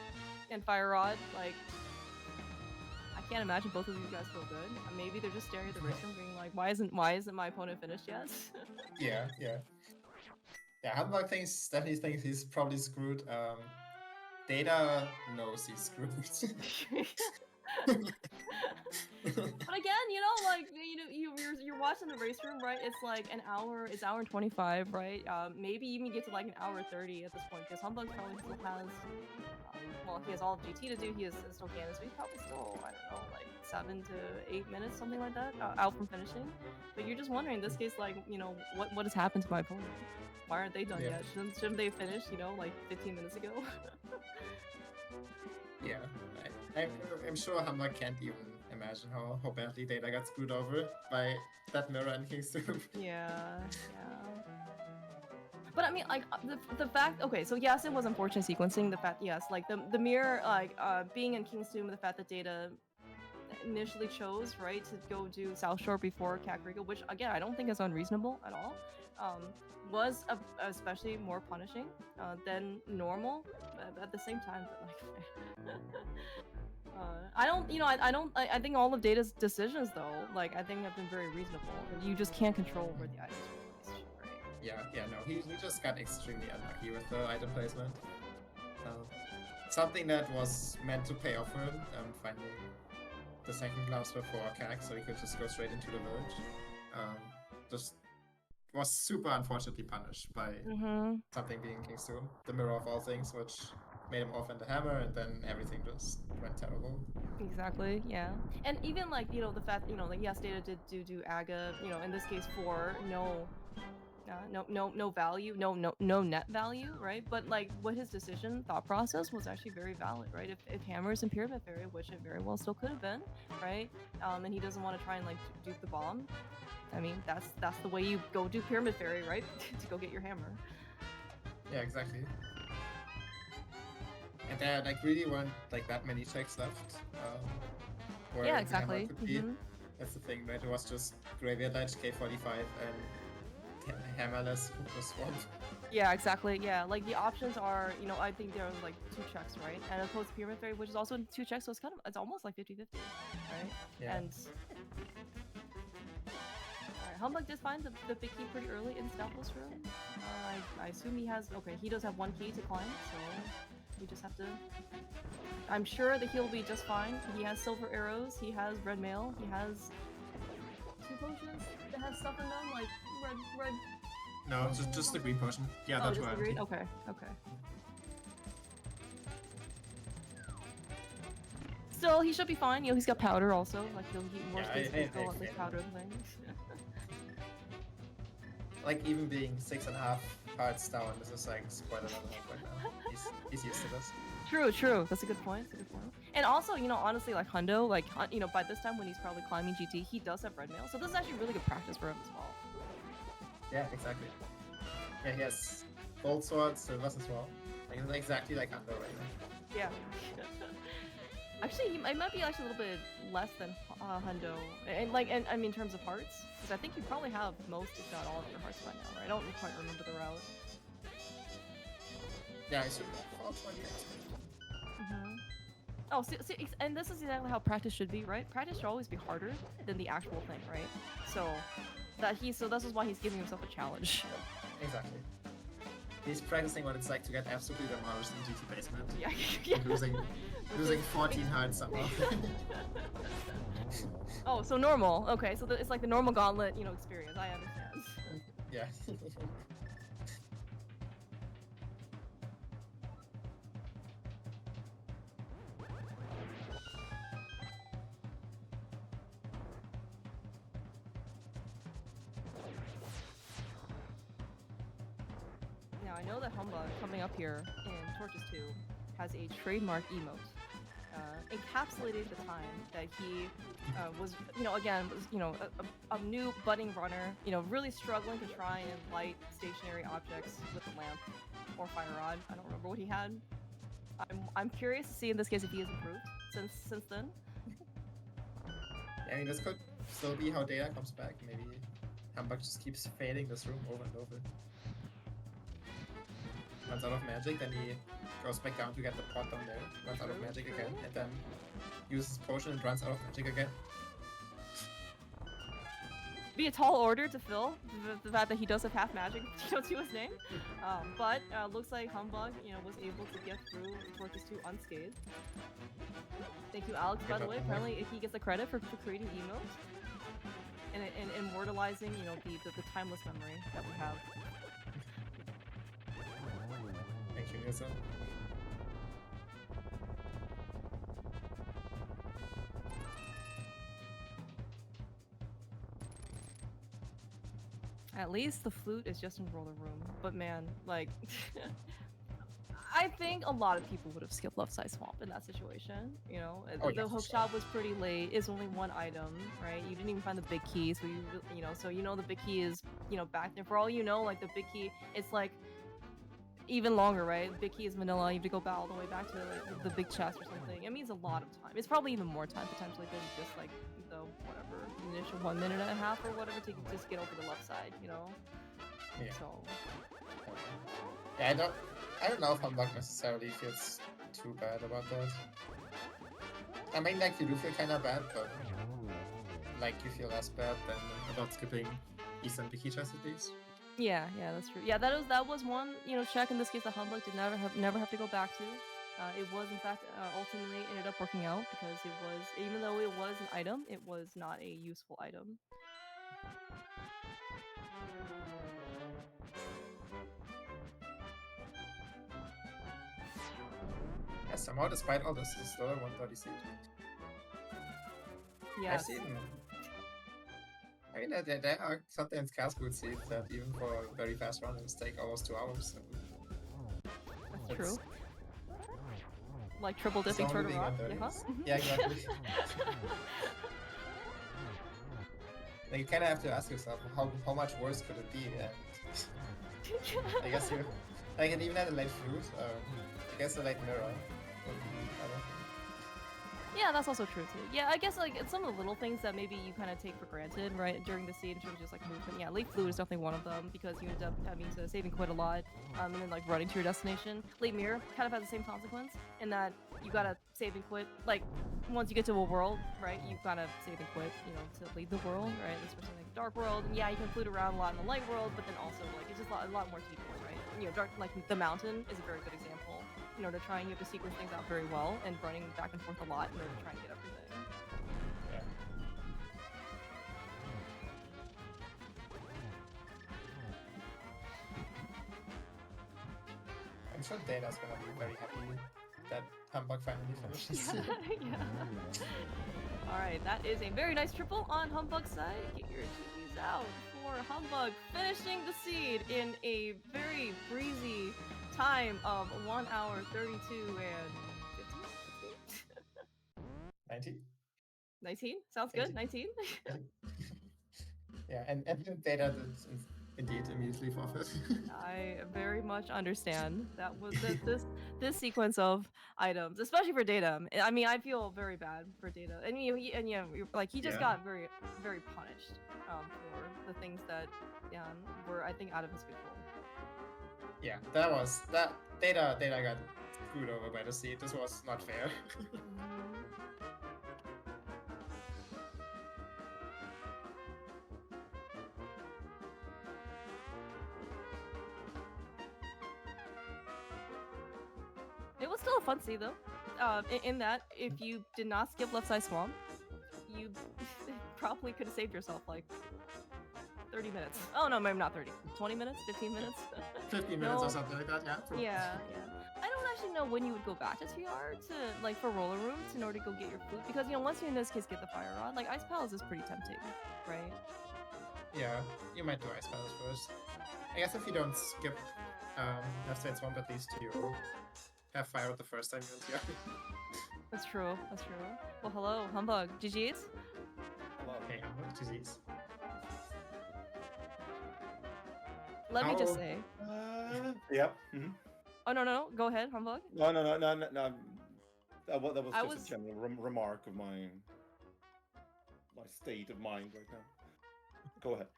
and fire rod. Like, I can't imagine both of these guys feel good. Maybe they're just staring at the race room being like, why isn't my opponent finished yet? Yeah. Yeah, Humbugh definitely thinks he's probably screwed. Data knows he's screwed. But again, you know, like, you know, you're watching the race room, right? It's like an hour, it's hour and 25, right? Maybe even get to like an hour 30 at this point, because Humbugh probably still has, well, he has all of GT to do, he is still Canada, so he's probably still, I don't know, like 7 to 8 minutes, something like that, out from finishing. But you're just wondering, in this case, like, you know, what has happened to my opponent? Why aren't they done yet? Shouldn't they have finished, you know, like 15 minutes ago? Yeah, I'm sure Humbugh can't even imagine how badly Data got screwed over by that mirror and Kingstone. Yeah. But I mean, like, the fact, okay, so yes, it was unfortunate sequencing, the fact, yes, like, the mirror, like, being in King's Tomb, the fact that Data initially chose, right, to go do South Shore before Kakariko, which, again, I don't think is unreasonable at all, was especially more punishing than normal, but at the same time, like, I think all of Data's decisions, though, like, I think have been very reasonable. You just can't control where the items are placed, right? Yeah, no, he just got extremely unlucky with the item placement. Something that was meant to pay off for him, finding the second gloves before Kak, so he could just go straight into the village. Just was super unfortunately punished by something being King's Tomb, the mirror of all things, which made him offend the hammer, and then everything just went terrible. Exactly, yeah. And even, like, you know, the fact, you know, like, yes, Data did do Aga, you know, in this case for no value, no net value, right? But, like, what his decision thought process was actually very valid, right? If Hammer's in Pyramid Fairy, which it very well still could have been, right? And he doesn't want to try and, like, dupe the bomb, I mean, that's the way you go do Pyramid Fairy, right? To go get your hammer. Yeah, exactly. And there, like, really weren't, like, that many checks left. Yeah, exactly. That's the thing, right? It was just Graveyard Ledge, K45, and Hammerless Swamp. Yeah, exactly. Yeah, like, the options are, you know, I think there are, like, 2 checks, right? And opposed to Pyramid Fairy, which is also 2 checks, so it's almost like 50-50, right? Yeah. And Humbugh did find the big key pretty early in Scalpel's room. I assume he has, okay, he does have 1 key to climb, so we just have to, I'm sure that he'll be just fine. He has silver arrows, he has red mail, he has 2 potions that have stuff in them, like red. No, just the green potion. Yeah, that's what. Green? Okay. Still, he should be fine. You know, he's got powder also. Like, he'll more space to go on this powder thing. Like, even being 6.5 hearts down, this is like quite a lot of help right now. He's used to this. True. That's a good point. And also, you know, honestly, like, Hundo, like, you know, by this time when he's probably climbing GT, he does have red mail, so this is actually really good practice for him as well. Yeah, exactly. Yeah, he has gold swords, silvers as well. Like, it's exactly like Hundo right now. Yeah. Actually, he might be actually a little bit less than Hundo, and I mean in terms of hearts, because I think you probably have most, if not all, of your hearts by now. Right? I don't quite remember the route. Yeah, I assume all 20 years. Oh, see, and this is exactly how practice should be, right? Practice should always be harder than the actual thing, right? So this is why he's giving himself a challenge. Exactly. He's practicing what it's like to get absolutely demolished in GT basement. Yeah. losing 14 hearts somehow. Oh, so normal. Okay, so it's like the normal gauntlet, you know, experience. I understand. Yeah. Now I know that Humbugh coming up here in Torches 2 has a trademark emote. Encapsulating the time that he was, you know, again, was, you know, a new budding runner, you know, really struggling to try and light stationary objects with a lamp or fire rod. I don't remember what he had. I'm curious to see in this case if he has improved since then. I mean, this could still be how Data comes back. Maybe Humbugh just keeps failing this room over and over. Runs out of magic, then he goes back down to get the pot down there, runs out of magic again, and then uses potion and runs out of magic again. Be a tall order to fill the fact that he does have half magic to his name, but looks like Humbugh, you know, was able to get through Torches 2 unscathed. Thank you, Alex, by the way. Apparently, he gets the credit for creating emotes and immortalizing, you know, the timeless memory that we have. Thank you, Nilsson. At least the flute is just in roller room, but man, like, I think a lot of people would have skipped left side swamp in that situation. You know, the hook shot was pretty late. It's only one item, right? You didn't even find the big key, so you know, so you know the big key is, you know, back there. For all you know, like the big key, it's like even longer, right? The big key is vanilla. You have to go all the way back to like, the big chest or something. It means a lot of time. It's probably even more time potentially than just like the whatever initial 1.5 minutes or whatever to just get over the left side, you know. Yeah. So. Yeah, I don't know if Humbugh necessarily feels too bad about that. I mean, like, you do feel kind of bad, but like, you feel less bad than about skipping Eastern Big Key chest at least. Yeah, that's true. Yeah, that was one, you know, check in this case that Humbugh did never have to go back to. It was in fact ultimately ended up working out because it was, even though it was an item, it was not a useful item. Yeah, somehow despite all this, it's still a 130 seed. Yes. I mean, there are sometimes cast good seeds that even for very fast runners take almost 2 hours. That's true. Like triple dipping turtle rock? Yeah, exactly. Like, you kind of have to ask yourself, how much worse could it be? And I guess you... Like, it even had a late flute. I guess a late mirror would be better. Yeah, that's also true too. Yeah, I guess like it's some of the little things that maybe you kind of take for granted, right, during the scene in terms of just like movement. Yeah, late flute is definitely one of them because you end up having to saving quite a lot, and then like running to your destination. Late mirror kind of has the same consequence in that you gotta save and quit. Like once you get to a world, right, you gotta save and quit, you know, to leave the world, right? Especially like dark world. And yeah, you can flute around a lot in the light world, but then also like it's just a lot more tedious, right? You know, dark, like the mountain is a very good example. In order to try and you have to sequence things out very well and running back and forth a lot in order to try and get everything. Yeah. I'm sure Data's gonna be very happy that Humbugh finally finishes. Yeah. Alright, that is a very nice triple on Humbugh's side. Get your GPs out for Humbugh finishing the seed in a very breezy time of 1 hour 32 and 19? 19? Sounds good. 19? Yeah, and Data did indeed immediately forfeit. I very much understand. That was this sequence of items, especially for Data. I mean, I feel very bad for Data, and he just got very, very punished for the things that were, I think, out of his control. Yeah, that Data got screwed over by the seed. This was not fair. still a fun seed though. In that, if you did not skip left side swamp, you probably could have saved yourself like 30 minutes. Oh no, maybe not 30. 20 minutes? 15 minutes? 15 minutes or something like that, yeah. True. Yeah. I don't actually know when you would go back to TR to, like, for roller rooms in order to go get your food. Because, you know, once you in this case get the fire rod, like, Ice Palace is pretty tempting, right? Yeah, you might do Ice Palace first. I guess if you don't skip left side swamp, at least you have fire out the first time you're in TR. That's true. Well, hello, Humbugh. GG's? Hello. Hey, Humbugh, GG's. Let me just say. Yeah. Mm-hmm. Oh, no. Go ahead, Humbugh. No. That was just a general remark of my state of mind right now. Go ahead.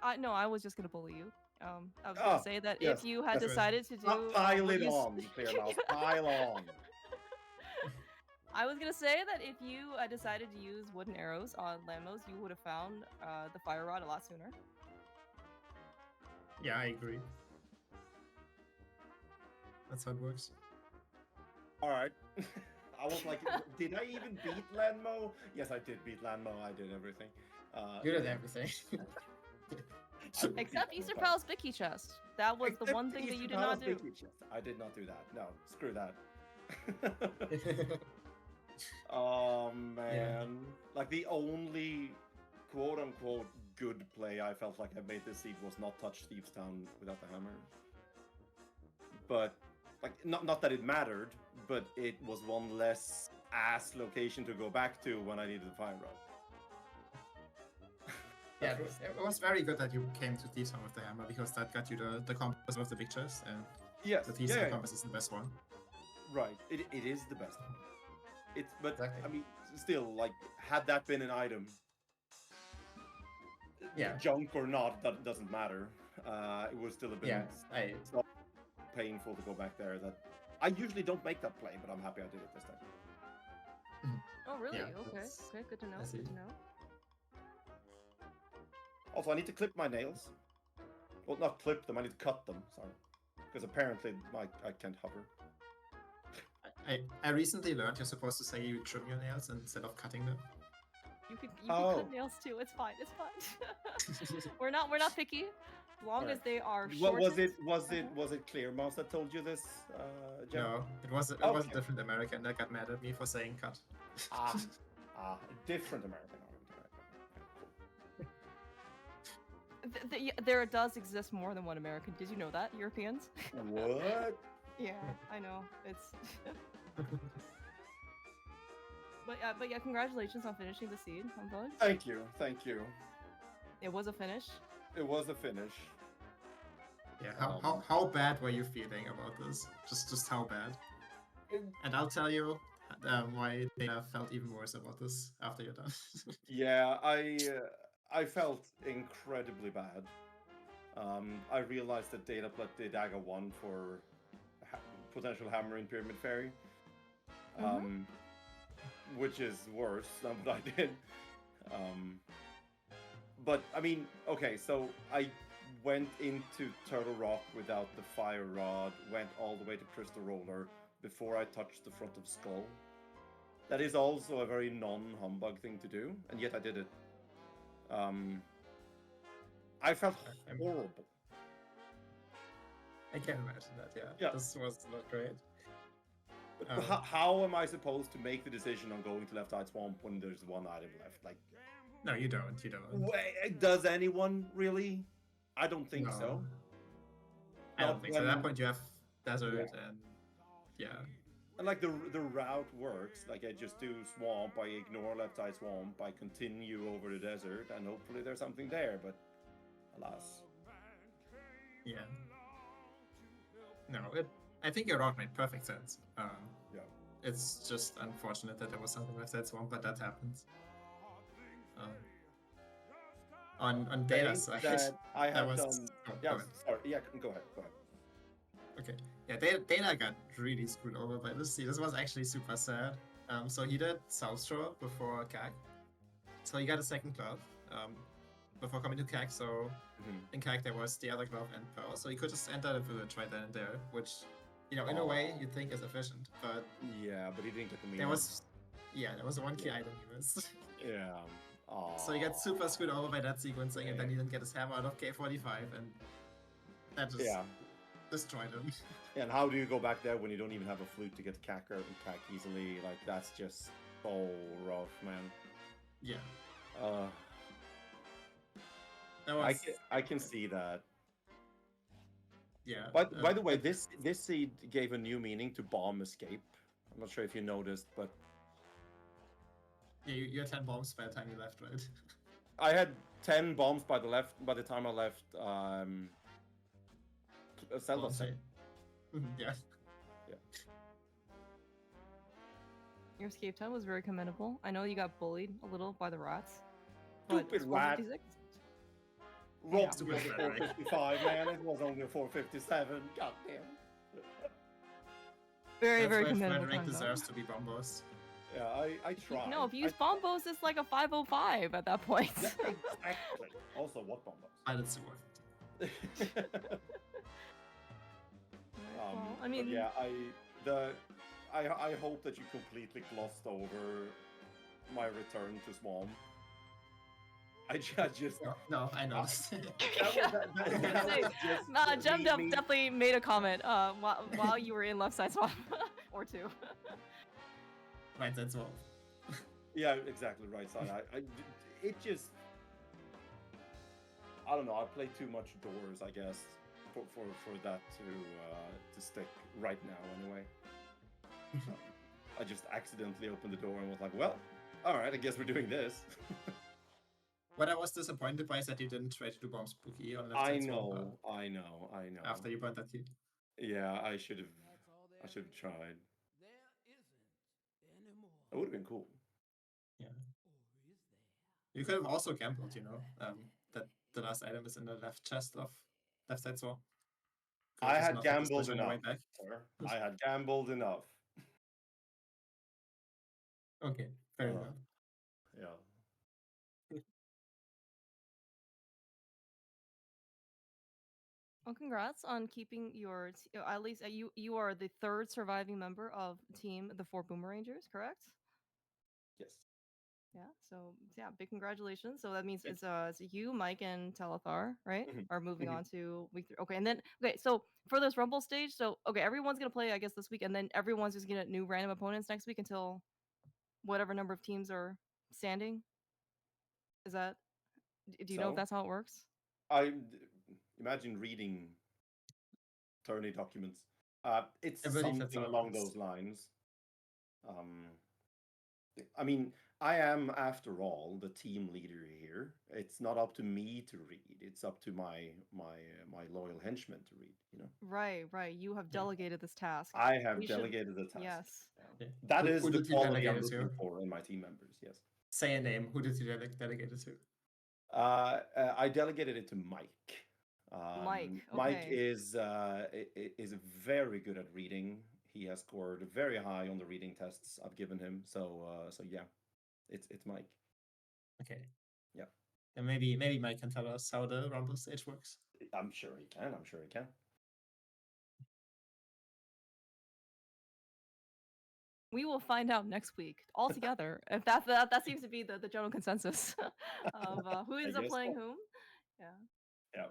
I was just gonna bully you. I was gonna say that if you had decided to do pile it on, Clearmouse, pile on. I was gonna say that if you decided to use wooden arrows on Lamos, you would have found the fire rod a lot sooner. Yeah, I agree. That's how it works. All right. I was like, did I even beat Lanmo? Yes, I did beat Lanmo. I did everything. You did everything. Except Eastern Palace Bicky Chest. That was the one thing that you did not do. I did not do that. No, screw that. Oh man. Yeah. Like the only quote unquote good play I felt like I made this seed was not touch Thieves Town without the hammer. But like not that it mattered, but it was one less ass location to go back to when I needed the fire rod. Yeah, it was very good that you came to Thieves Town with the hammer, because that got you the compass with the big chest, and yes, the Thieves Town compass is the best one. Right, it is the best one. But exactly. I mean, still, like, had that been an item, yeah, junk or not, that doesn't matter. It would still have been so painful to go back there. That I usually don't make that play, but I'm happy I did it this time. Oh, really? Yeah, okay, good to know. Good to know. Also, I need to clip my nails. Well, not clip them. I need to cut them. Sorry, because apparently I can't hover. I recently learned you're supposed to say you trim your nails instead of cutting them. You can cut nails too. It's fine. we're not picky, as long as they are short. Was it Clearmouse that told you this? No, it was a different American that got mad at me for saying cut. a different American. There does exist more than one American. Did you know that, Europeans? What? Yeah, I know. It's. But yeah, congratulations on finishing the seed, Humbugh. Thank you. It was a finish. It was a finish. Yeah. How bad were you feeling about this? Just how bad? And I'll tell you why they felt even worse about this after you're done. Yeah, I felt incredibly bad. I realized that Dataplet did Aga 1 for potential hammer in Pyramid Fairy, which is worse than what I did. But I mean, okay, so I went into Turtle Rock without the fire rod, went all the way to Crystal Roller before I touched the front of Skull. That is also a very non-Humbugh thing to do, and yet I did it. I felt horrible. I can imagine that, yeah. This was not great. But how am I supposed to make the decision on going to Left Side Swamp when there's one item left? Like, no, you don't. Wait, does anyone really? I don't think so. I don't think so. At that point, you have desert and and like the route works. Like I just do swamp, I ignore Left Side Swamp, I continue over the desert, and hopefully there's something there. But alas. Yeah. No, I think your route made perfect sense. It's just unfortunate that there was something Left Side Swamp, but that happens. On data side, I have was, done. Sorry. Yeah, go ahead. Okay. Yeah, Data got really screwed over by this. This was actually super sad. So he did South Shore before CAC. So he got a second glove before coming to CAC. So in CAC there was the other glove and Pearl. So he could just enter the village right then and there, which in a way, you'd think is efficient, but yeah, but he didn't get the meter. There was one key item he missed. Yeah. So he got super screwed over by that sequencing, and then he didn't get his hammer out of K45, and that just destroyed him. And how do you go back there when you don't even have a flute to get Cack out and Cack easily? Like, that's just so rough, man. Yeah. I can see that. Yeah. By the way, this seed gave a new meaning to bomb escape. I'm not sure if you noticed, but yeah, you had 10 bombs by the time you left, right? I had 10 bombs by the time I left. Zelda. Yeah. Your escape time was very commendable. I know you got bullied a little by the rats. Stupid rat. Robbed Yeah. 455, man. It was only a 457. God damn. Very, very commendable. Frederick deserves to be bombos. Yeah, I tried. No, if you use bombos, it's like a 505 at that point. Yeah, exactly. Also, what bombos? I did some work. Well, I mean, yeah, I hope that you completely glossed over my return to Swamp. I just no, I know. Jem definitely made a comment while you were in left side swamp or two. Right side swamp. Yeah, exactly, right side. I don't know. I play too much doors, I guess, for that to stick right now. Anyway, I just accidentally opened the door and was like, well, all right, I guess we're doing this. What I was disappointed by is that you didn't try to do bomb spooky on left I side know. After you burned that key. Yeah, I should have tried. That would have been cool. Yeah. You could have also gambled, that the last item is in the left chest of left side sword. I had gambled enough, sir. I had gambled enough. Okay, fair enough. Yeah. Well, congrats on keeping your at least you are the third surviving member of team the 4 Boomerangers, correct? Yes. Yeah. So yeah, big congratulations. So that means it's you, Mike, and Telethar, right? Are moving on to week 3. Okay, and then so for this Rumble stage, so everyone's gonna play, I guess, this week, and then everyone's just gonna get new random opponents next week until whatever number of teams are standing. Is that? Do you know if that's how it works? I imagine reading tourney documents. It's something along those lines. I mean, I am, after all, the team leader here. It's not up to me to read. It's up to my loyal henchmen to read. Right. You have delegated this task. I have delegated the task. Yes. Yeah. That is the quality I'm looking for in my team members. Yes. Say a name. Who did you delegate it to? I delegated it to Mike. Mike. Okay. Mike is very good at reading. He has scored very high on the reading tests I've given him. So yeah, it's Mike. Okay. Yeah. And maybe Mike can tell us how the Rumble stage works. I'm sure he can. We will find out next week all together. If that seems to be the general consensus of who ends up playing whom. Yeah. Yeah.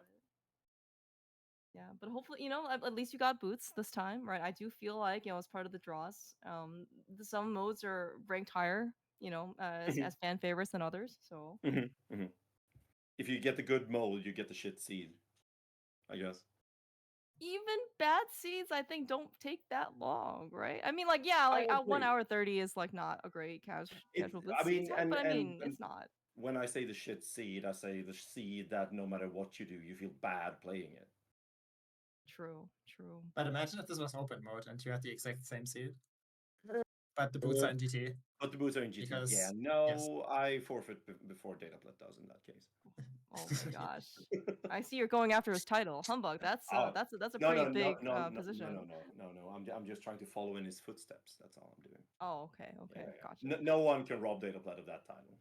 Yeah, but hopefully, at least you got boots this time, right? I do feel like, as part of the draws, some modes are ranked higher, as fan favorites than others. So if you get the good mode, you get the shit seed, I guess. Even bad seeds, I think, don't take that long, right? I mean, 1 hour 30 is not a great casual boot seed time, but it's not. When I say the shit seed, I say the seed that no matter what you do, you feel bad playing it. True. But imagine if this was open mode and you had the exact same seed. But the boots are in GT. But the boots are in GT. Yes. I forfeit before Dataplet does in that case. Oh my gosh! I see you're going after his title, Humbugh. That's a pretty big position. No. I'm just trying to follow in his footsteps. That's all I'm doing. Oh, okay, yeah. Gotcha. No one can rob Dataplet of that title.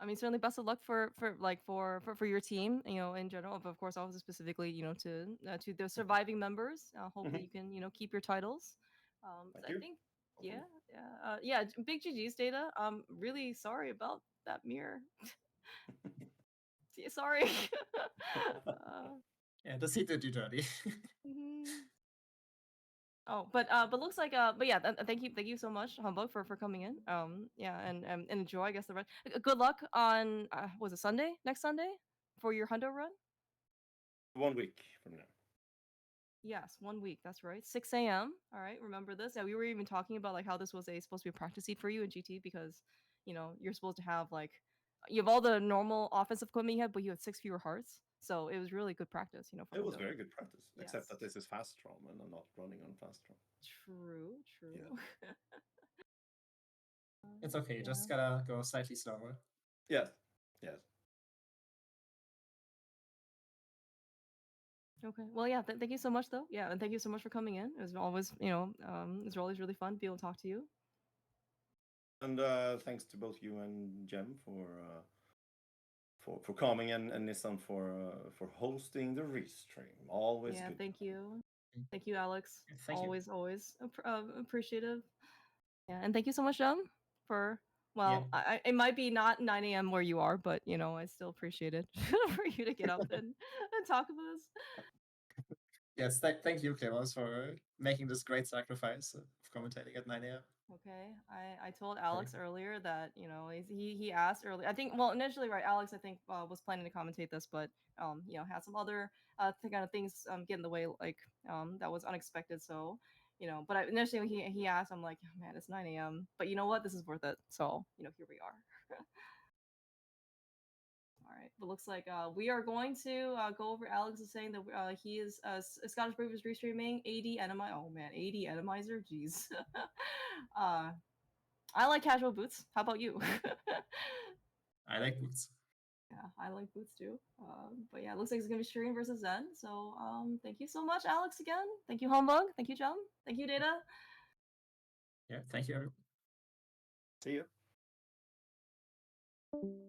I mean, certainly best of luck for your team. In general, but of course, also specifically, to the surviving members. Hopefully, you can keep your titles. Thank I you. think, yeah. Big GG's Data. Really sorry about that mirror. Sorry. Yeah, the seat did you dirty. Oh, but looks like but yeah, thank you so much, Humbug, for coming in. Yeah, and enjoy, I guess, the rest. Good luck on was it Sunday? Next Sunday for your Hundo run? 1 week from now. Yes, 1 week. That's right. 6 a.m. All right, remember this. Yeah, we were even talking about like how this was supposed to be a practice seat for you in GT because you're supposed to have like you have all the normal offensive equipment you have, but you have 6 fewer hearts. So it was really good practice, for It was Hundo. very good practice, Yes. except that this is fast ROM and I'm not running on fast ROM. True. Yeah. It's okay. You just gotta go slightly slower. Yes. Okay. Well, yeah. Thank you so much, though. Yeah, and thank you so much for coming in. It was always, it's always really fun to be able to talk to you. And thanks to both you and Jem for coming and Nissan for hosting the restream. Always good. Thank you. Thank you, Alex. Thank always appreciative. Yeah, and thank you so much, Jem, for it might be not 9 a.m. where you are, but I still appreciate it for you to get up and talk about this. Yes, thank you, Clemens, for making this great sacrifice of commentating at 9 a.m. Okay, I told Alex earlier that he asked earlier. I think initially, right, Alex I think was planning to commentate this, but had some other kind of things get in the way, like that was unexpected. So but initially he asked, I'm like, oh, man, it's 9 a.m. But you know what, this is worth it. So here we are. All right, but looks like we are going to go over. Alex is saying that he is Scottish Brave is restreaming 80 enemy. Oh man, 80 enemizer. Jeez. I like casual boots. How about you? I like boots. Yeah, I like boots too. But yeah, it looks like it's gonna be Shireen versus Zen. So thank you so much, Alex, again. Thank you, Humbug. Thank you, Jem. Thank you, Data. Yeah, thank you, everyone. See you.